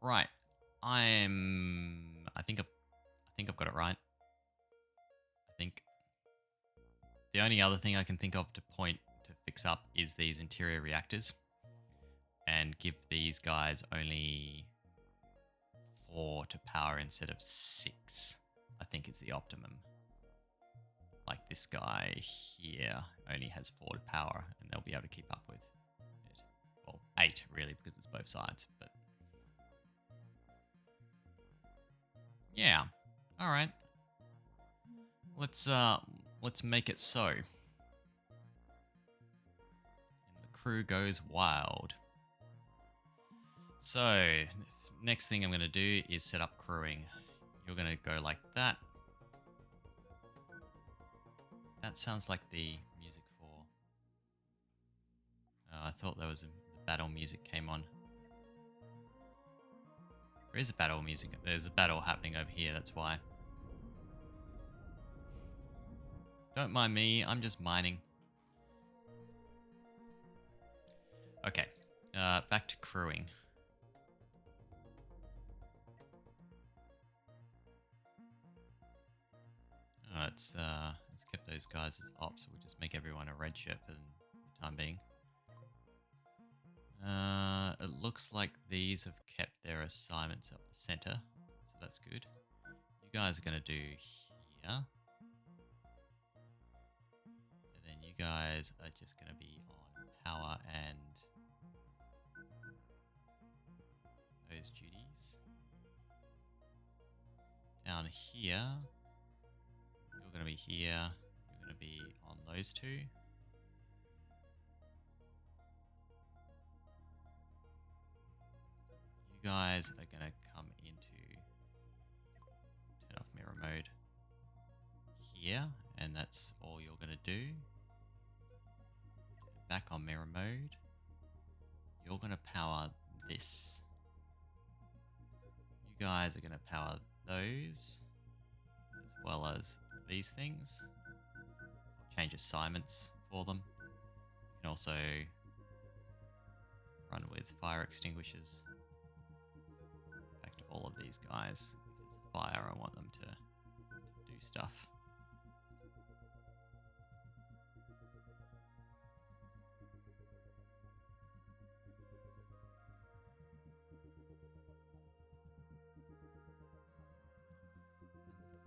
Right. I think I've got it right. I think the only other thing I can think of to fix up is these interior reactors and give these guys only 4 to power instead of 6. I think is the optimum. Like this guy here only has 4 to power and they'll be able to keep up with it. Well, 8 really, because it's both sides, but yeah. All right. Let's make it so. And the crew goes wild. So, next thing I'm going to do is set up crewing. You're going to go like that. That sounds like the music for... I thought there was the battle music came on. There is a battle music. There's a battle happening over here, that's why. Don't mind me, I'm just mining. Okay, back to crewing. Let's keep those guys as ops, so we'll just make everyone a red shirt for the time being. It looks like these have kept their assignments up the center, so that's good. You guys are going to do here. And then you guys are just going to be on power and those duties. Down here, you're going to be here. You're going to be on those two. You guys are going to come into turn off mirror mode here, and that's all you're going to do. Back on mirror mode. You're going to power this. You guys are going to power those, as well as these things. I'll change assignments for them. You can also run with fire extinguishers. Back to all of these guys. If there's a fire, I want them to do stuff.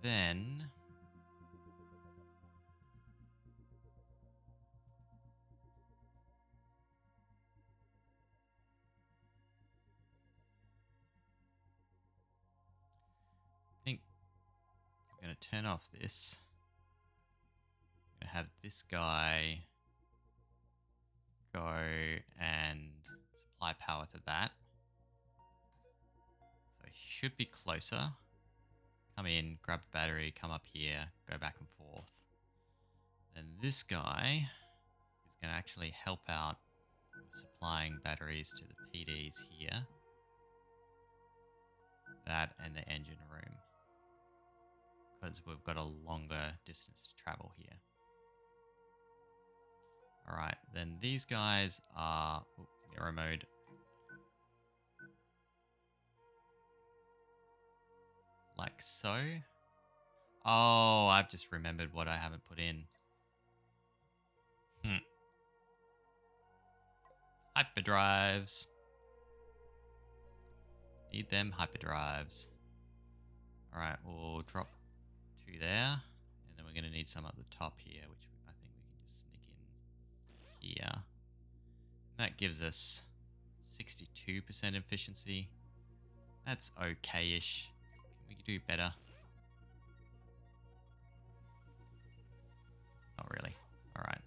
Then I think I'm going to turn off this. I'm going to have this guy go and supply power to that. So he should be closer. Come in, grab a battery, come up here, go back and forth. And this guy is going to actually help out with supplying batteries to the PDs here. That and the engine room. Because we've got a longer distance to travel here. Alright, then these guys are mirror mode. Like so. Oh, I've just remembered what I haven't put in. Hyperdrives. Need them hyperdrives. Alright, we'll drop 2 there. And then we're going to need some at the top here, which I think we can just sneak in here. And that gives us 62% efficiency. That's okay-ish. Can we do better? Not really. Alright.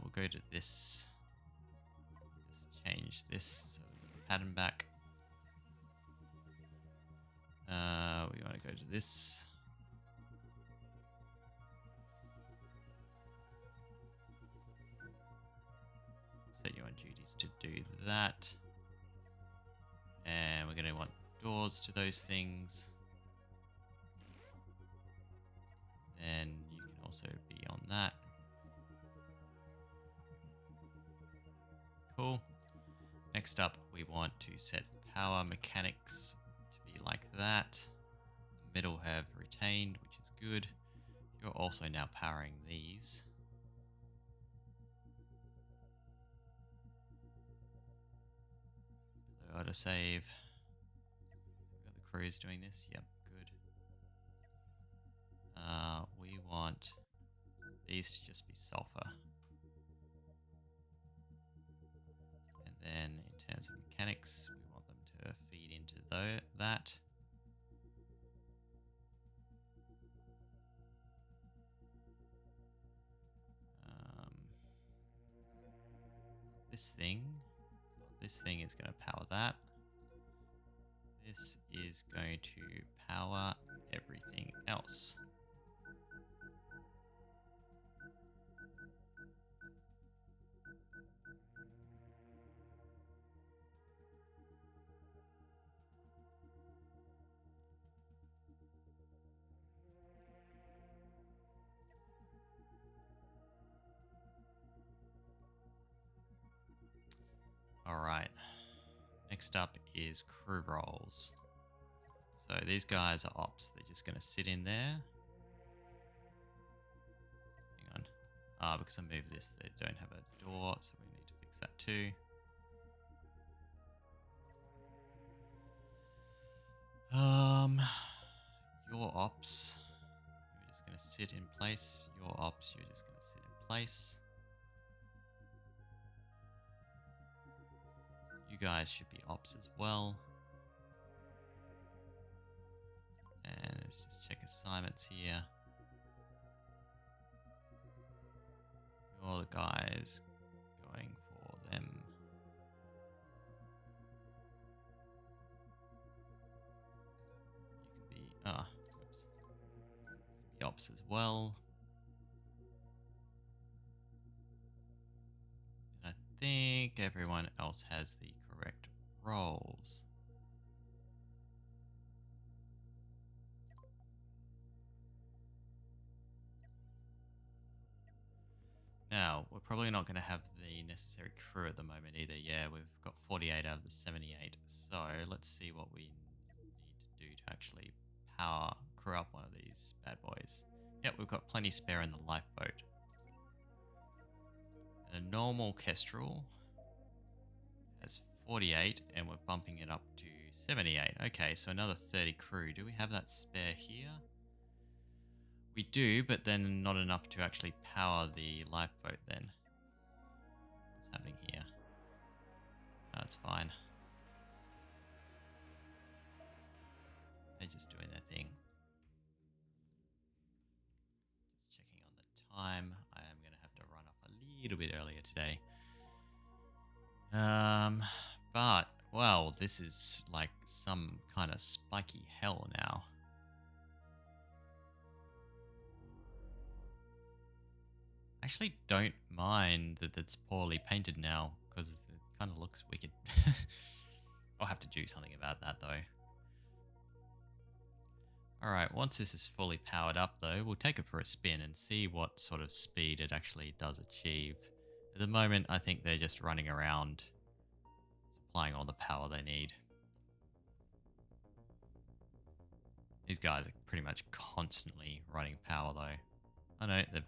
We'll go to this. Just change this so we get the pattern back. We want to go to this. Set you on duties to do that. And we're going to want doors to those things. Then you can also be on that. Cool. Next up, we want to set power mechanics to be like that. The middle have retained, which is good. You're also now powering these. Autosave. We've got the crews doing this. Yep, good. We want these to just be sulfur. And then in terms of mechanics, we want them to feed into that. This thing is going to power that. This is going to power everything else. All right. Next up is crew roles. So these guys are ops. They're just going to sit in there. Hang on. Because I moved this, they don't have a door, so we need to fix that too. Your ops, you're just going to sit in place. Your ops, you're just going to sit in place. You guys should be ops as well. And let's just check assignments here. All the guys going for them. You can be, whoops. You can be ops as well. And I think everyone else has the correct roles. Now, we're probably not going to have the necessary crew at the moment either. Yeah, we've got 48 out of the 78. So let's see what we need to do to actually crew up one of these bad boys. Yep, we've got plenty spare in the lifeboat. And a normal Kestrel has 48 and we're bumping it up to 78. Okay, so another 30 crew. Do we have that spare here? We do, but then not enough to actually power the lifeboat then. What's happening here? That's fine. They're just doing their thing. Just checking on the time. I am going to have to run up a little bit earlier today. But, well, this is like some kind of spiky hell now. Actually don't mind that it's poorly painted now because it kind of looks wicked. I'll have to do something about that though. Alright, once this is fully powered up though, we'll take it for a spin and see what sort of speed it actually does achieve. At the moment, I think they're just running around supplying all the power they need. These guys are pretty much constantly running power though. Oh no, they've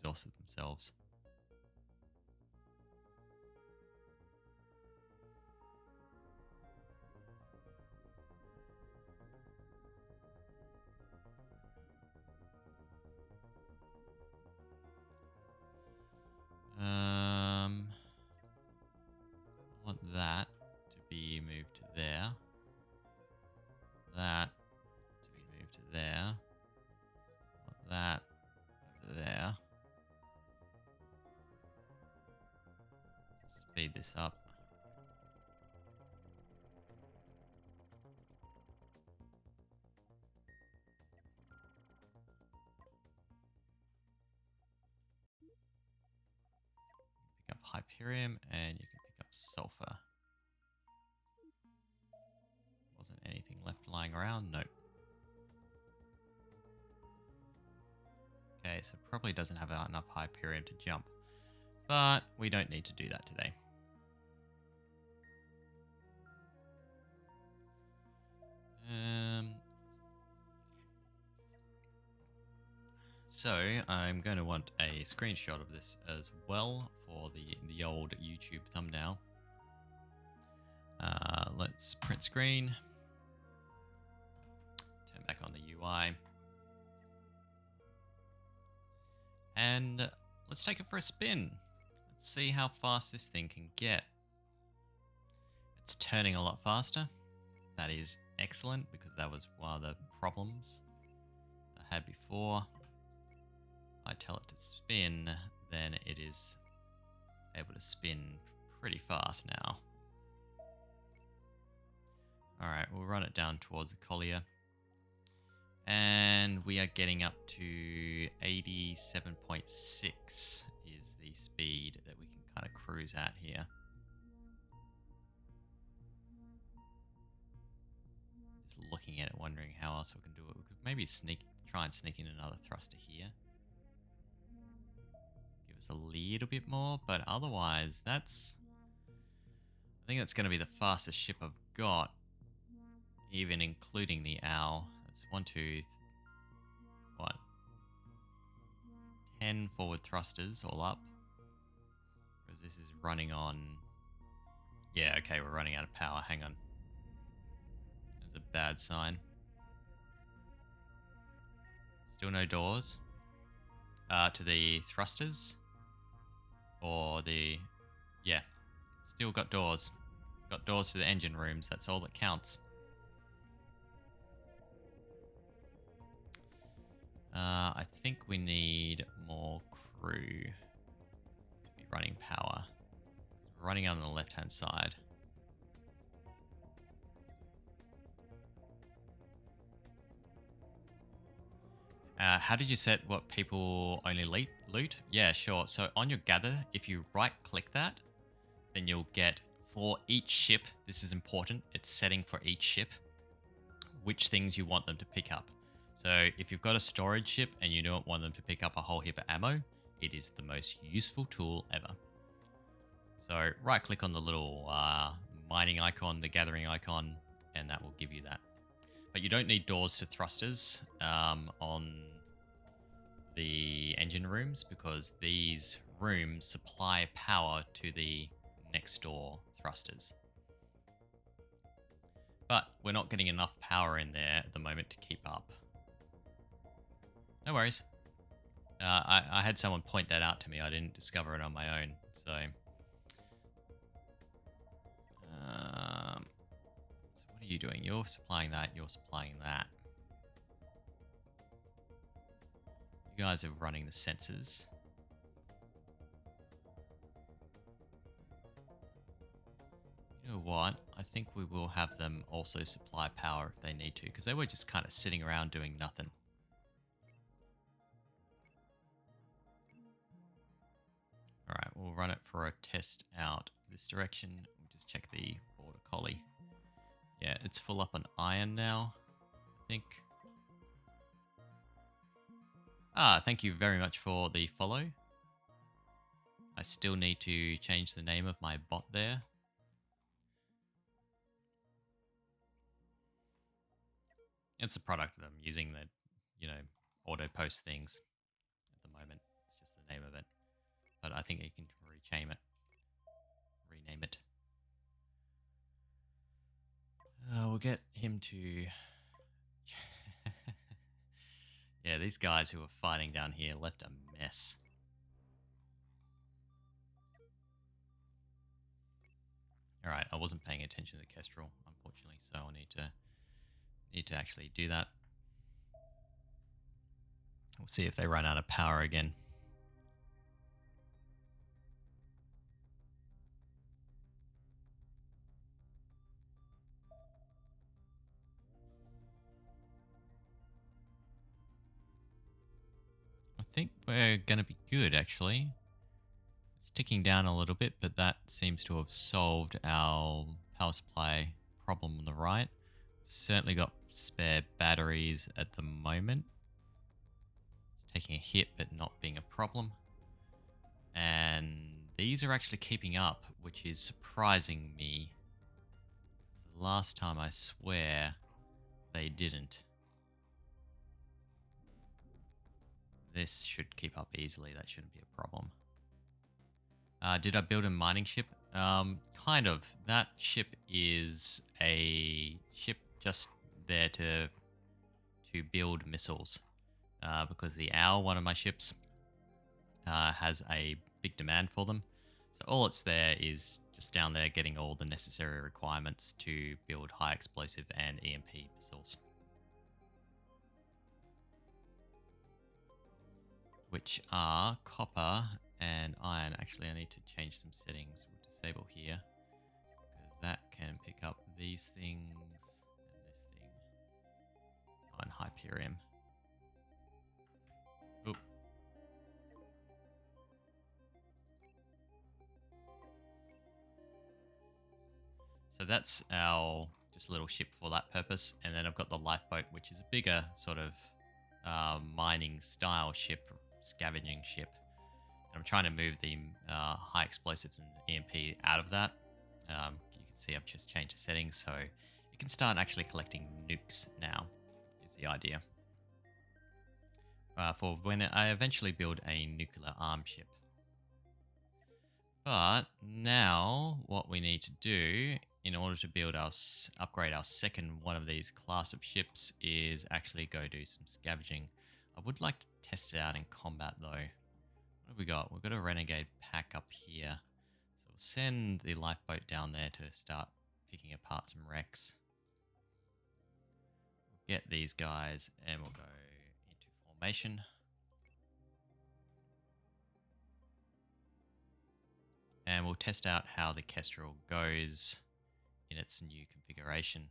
exhausted themselves. I want that to be moved to there. That to be moved to there. I want that over there. Speed this up. Pick up Hyperium, and you can pick up sulfur. Wasn't anything left lying around? Nope. Okay, so probably doesn't have enough Hyperium to jump. But we don't need to do that today. So I'm going to want a screenshot of this as well for the old YouTube thumbnail. Let's print screen. Turn back on the UI. And let's take it for a spin. Let's see how fast this thing can get. It's turning a lot faster. That is excellent because that was one of the problems I had before. I tell it to spin, then it is able to spin pretty fast now. Alright, we'll run it down towards the collier. And we are getting up to 87.6 is the speed that we can kind of cruise at here. Just looking at it, wondering how else we can do it. We could maybe try and sneak in another thruster here. Give us a little bit more, but otherwise I think that's going to be the fastest ship I've got, even including the owl. That's 10 forward thrusters all up. Because this is running on... Yeah, okay, we're running out of power. Hang on. That's a bad sign. Still no doors. To the thrusters. Or the... Yeah. Still got doors. Got doors to the engine rooms. That's all that counts. I think we need more crew to be running power. We're running on the left-hand side. How did you set what people only loot? Yeah, sure. So on your gather, if you right-click that, then you'll get for each ship, this is important, it's setting for each ship, which things you want them to pick up. So if you've got a storage ship and you don't want them to pick up a whole heap of ammo, it is the most useful tool ever. So right click on the little mining icon, the gathering icon, and that will give you that. But you don't need doors to thrusters on the engine rooms because these rooms supply power to the next door thrusters. But we're not getting enough power in there at the moment to keep up. No worries. I had someone point that out to me. I didn't discover it on my own. So what are you doing? You're supplying that. You're supplying that. You guys are running the sensors. You know what? I think we will have them also supply power if they need to, because they were just kind of sitting around doing nothing. Alright, we'll run it for a test out this direction. We'll just check the border collie. Yeah, it's full up on iron now, I think. Thank you very much for the follow. I still need to change the name of my bot there. It's a product that I'm using that, auto post things at the moment. It's just the name of it. But I think you can rename it. We'll get him to... Yeah, these guys who are fighting down here left a mess. Alright, I wasn't paying attention to the Kestrel, unfortunately, so I need to actually do that. We'll see if they run out of power again. I think we're going to be good, actually. Let's It's ticking down a little bit, but that seems to have solved our power supply problem on the right. Certainly got spare batteries at the moment. It's taking a hit, but not being a problem. And these are actually keeping up, which is surprising me. The last time I swear they didn't. This should keep up easily. That shouldn't be a problem. Did I build a mining ship? Kind of. That ship is a ship just there to build missiles. Because the Owl, one of my ships, has a big demand for them. So all it's there is just down there getting all the necessary requirements to build high explosive and EMP missiles. Which are copper and iron. Actually, I need to change some settings. We'll disable here because that can pick up these things and this thing. Oh, and Hyperium. Oop. So that's our just little ship for that purpose. And then I've got the lifeboat, which is a bigger sort of mining style ship, scavenging ship. And I'm trying to move the high explosives and EMP out of that. You can see I've just changed the settings, so it can start actually collecting nukes now, is the idea. For when I eventually build a nuclear armed ship. But now what we need to do in order to build our upgrade our second one of these class of ships is actually go do some scavenging. I would like to test it out in combat though. What have we got? We've got a renegade pack up here. So we'll send the lifeboat down there to start picking apart some wrecks. We'll get these guys and we'll go into formation. And we'll test out how the Kestrel goes in its new configuration.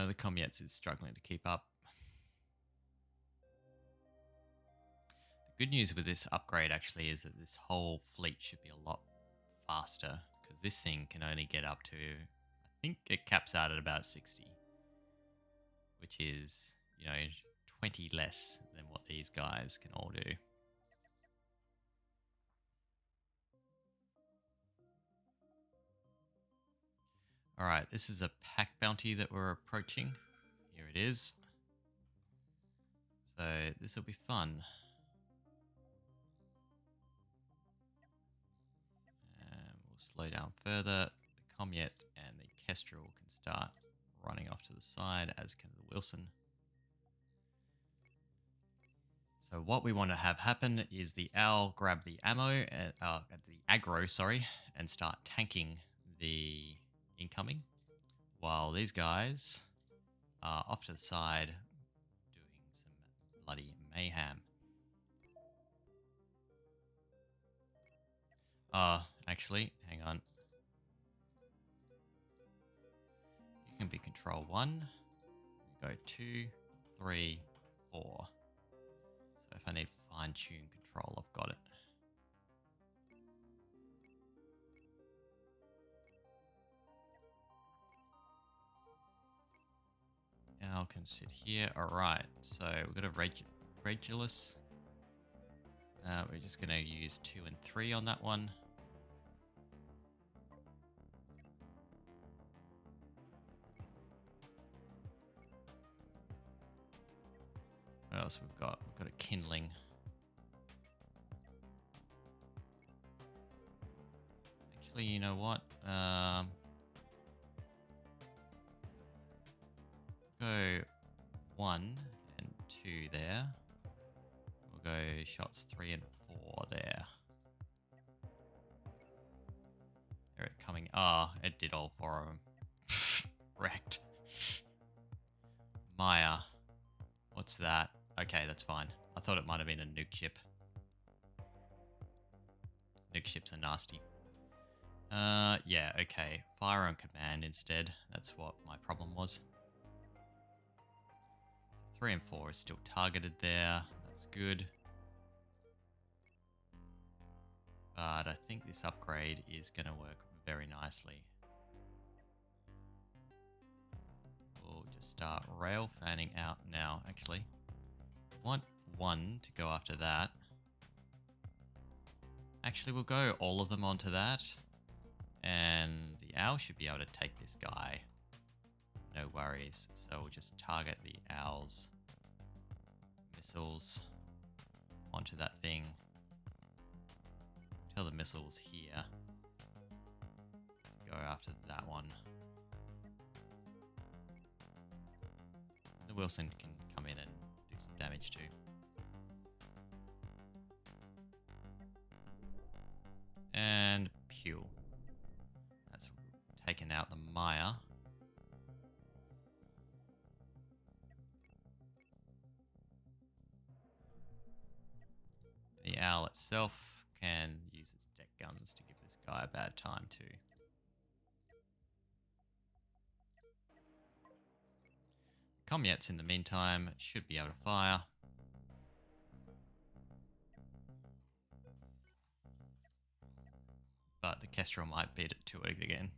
The Comets is struggling to keep up. The good news with this upgrade actually is that this whole fleet should be a lot faster because this thing can only get up to, I think it caps out at about 60, which is, 20 less than what these guys can all do. All right, this is a pack bounty that we're approaching. Here it is. So this will be fun. We'll slow down further. The Comet and the Kestrel can start running off to the side, as can the Wilson. So what we want to have happen is the Owl grab the ammo, the aggro, sorry, and start tanking the incoming, while these guys are off to the side doing some bloody mayhem. Actually, hang on. You can be control 1. Go 2, 3, 4. So if I need fine-tune control, I've got it. Now I can sit here. All right, so we've got a Regulus. We're just going to use 2 and 3 on that one. What else we've got? We've got a kindling. Actually, you know what? Go 1 and 2 there. We'll go shots 3 and 4 there. There it coming. Ah, it did all 4 of them. Wrecked. Maya. What's that? Okay, that's fine. I thought it might have been a nuke chip. medic ships are nasty. Yeah, okay. Fire on command instead. That's what my problem was. 3 and 4 is still targeted there. That's good. But I think this upgrade is going to work very nicely. We'll just start rail fanning out now, actually. Want 1 to go after that. Actually, we'll go all of them onto that. And the owl should be able to take this guy. No worries. So we'll just target the owl's missiles onto that thing. Tell the missiles here. Go after that one. The Wilson can come in and do some damage too. And pew. That's taken out the Maya. The owl itself can use its deck guns to give this guy a bad time too. Comyets in the meantime should be able to fire. But the Kestrel might beat it to it again.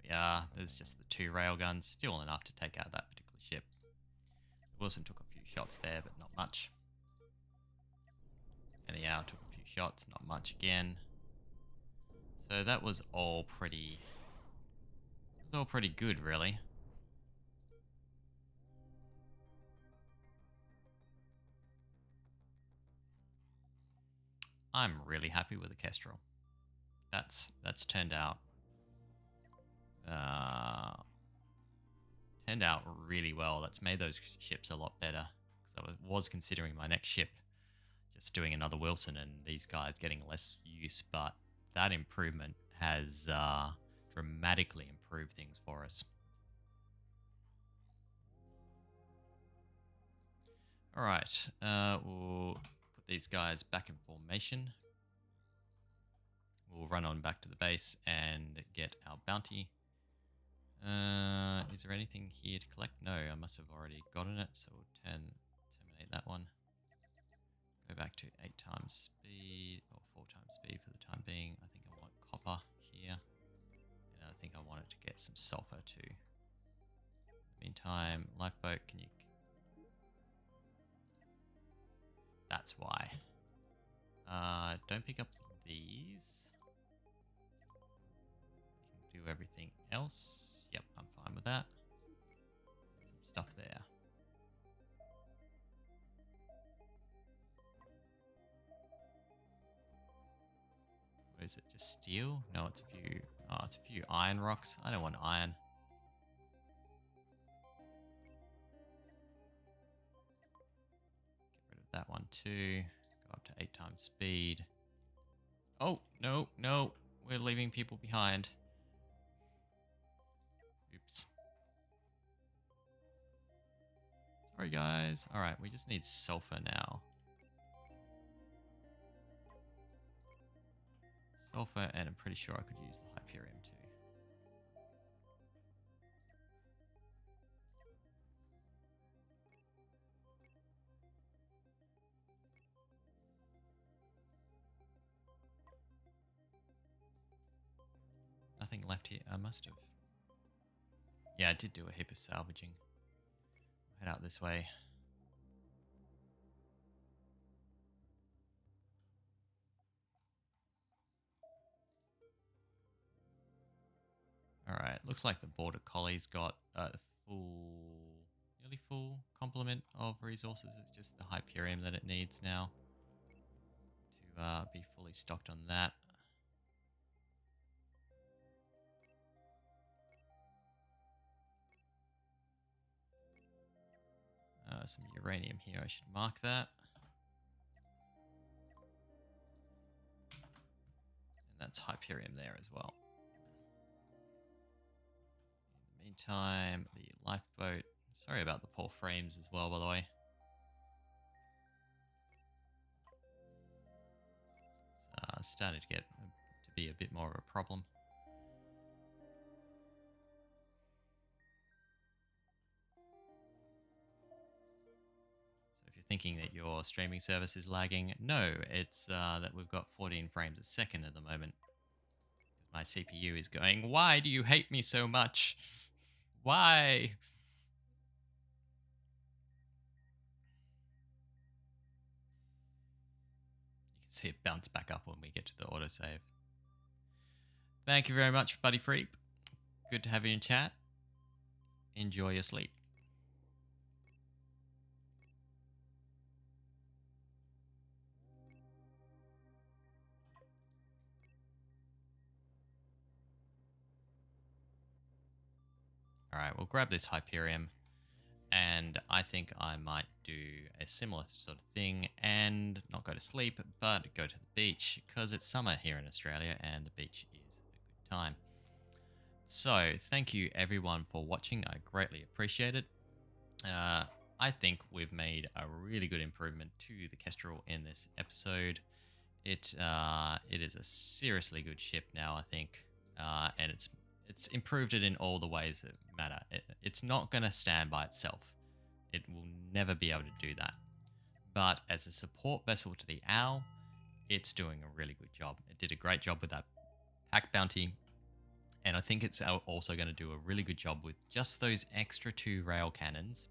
There we are. There's just the 2 railguns. Still enough to take out that particular ship. Wilson took a few shots there, but not much. And the owl took a few shots, not much again. So that was all pretty... It was all pretty good, really. I'm really happy with the Kestrel. That's turned out really well. That's made those ships a lot better. Because I was considering my next ship just doing another Wilson and these guys getting less use, but that improvement has dramatically improved things for us. All right, we'll put these guys back in formation. We'll run on back to the base and get our bounty. Is there anything here to collect? No, I must have already gotten it, so we'll terminate that one. Go back to 8 times speed, or 4 times speed for the time being. I think I want copper here. And I think I wanted to get some sulfur too. In the meantime, lifeboat, can you... That's why. Don't pick up these. You can do everything else. Yep, I'm fine with that. Some stuff there. What is it? Just steel? No, it's a few. Oh, it's a few iron rocks. I don't want iron. Get rid of that one too. Go up to 8 times speed. Oh, no, no. We're leaving people behind. Oops. Sorry, guys. All right, we just need sulfur now. Sulfur, and I'm pretty sure I could use the Hyperium too. Nothing left here. I must have. Yeah, I did do a heap of salvaging. Head out this way. Alright, looks like the Border Collie's got a nearly full complement of resources. It's just the Hyperium that it needs now to be fully stocked on that. Some uranium here, I should mark that. And that's Hyperium there as well. In the meantime, the lifeboat. Sorry about the poor frames as well, by the way. started to get to be a bit more of a problem. So if you're thinking that your streaming service is lagging, no, it's that we've got 14 frames a second at the moment. My CPU is going, why do you hate me so much? Why? You can see it bounce back up when we get to the autosave. Thank you very much, Buddy Freep. Good to have you in chat. Enjoy your sleep. All right, we'll grab this Hyperion, and I think I might do a similar sort of thing and not go to sleep, but go to the beach because it's summer here in Australia and the beach is a good time. So, thank you everyone for watching. I greatly appreciate it. I think we've made a really good improvement to the Kestrel in this episode. It is a seriously good ship now, I think, and it's improved it in all the ways that matter. It's not going to stand by itself. It will never be able to do that. But as a support vessel to the Owl, it's doing a really good job. It did a great job with that pack bounty, and I think it's also going to do a really good job with just those extra 2 rail cannons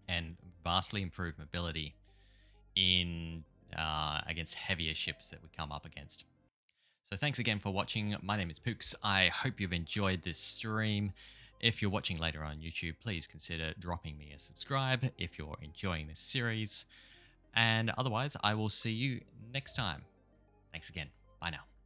and vastly improved mobility in against heavier ships that we come up against. So thanks again for watching. My name is Pooks. I hope you've enjoyed this stream. If you're watching later on YouTube, please consider dropping me a subscribe if you're enjoying this series. And otherwise, I will see you next time. Thanks again. Bye now.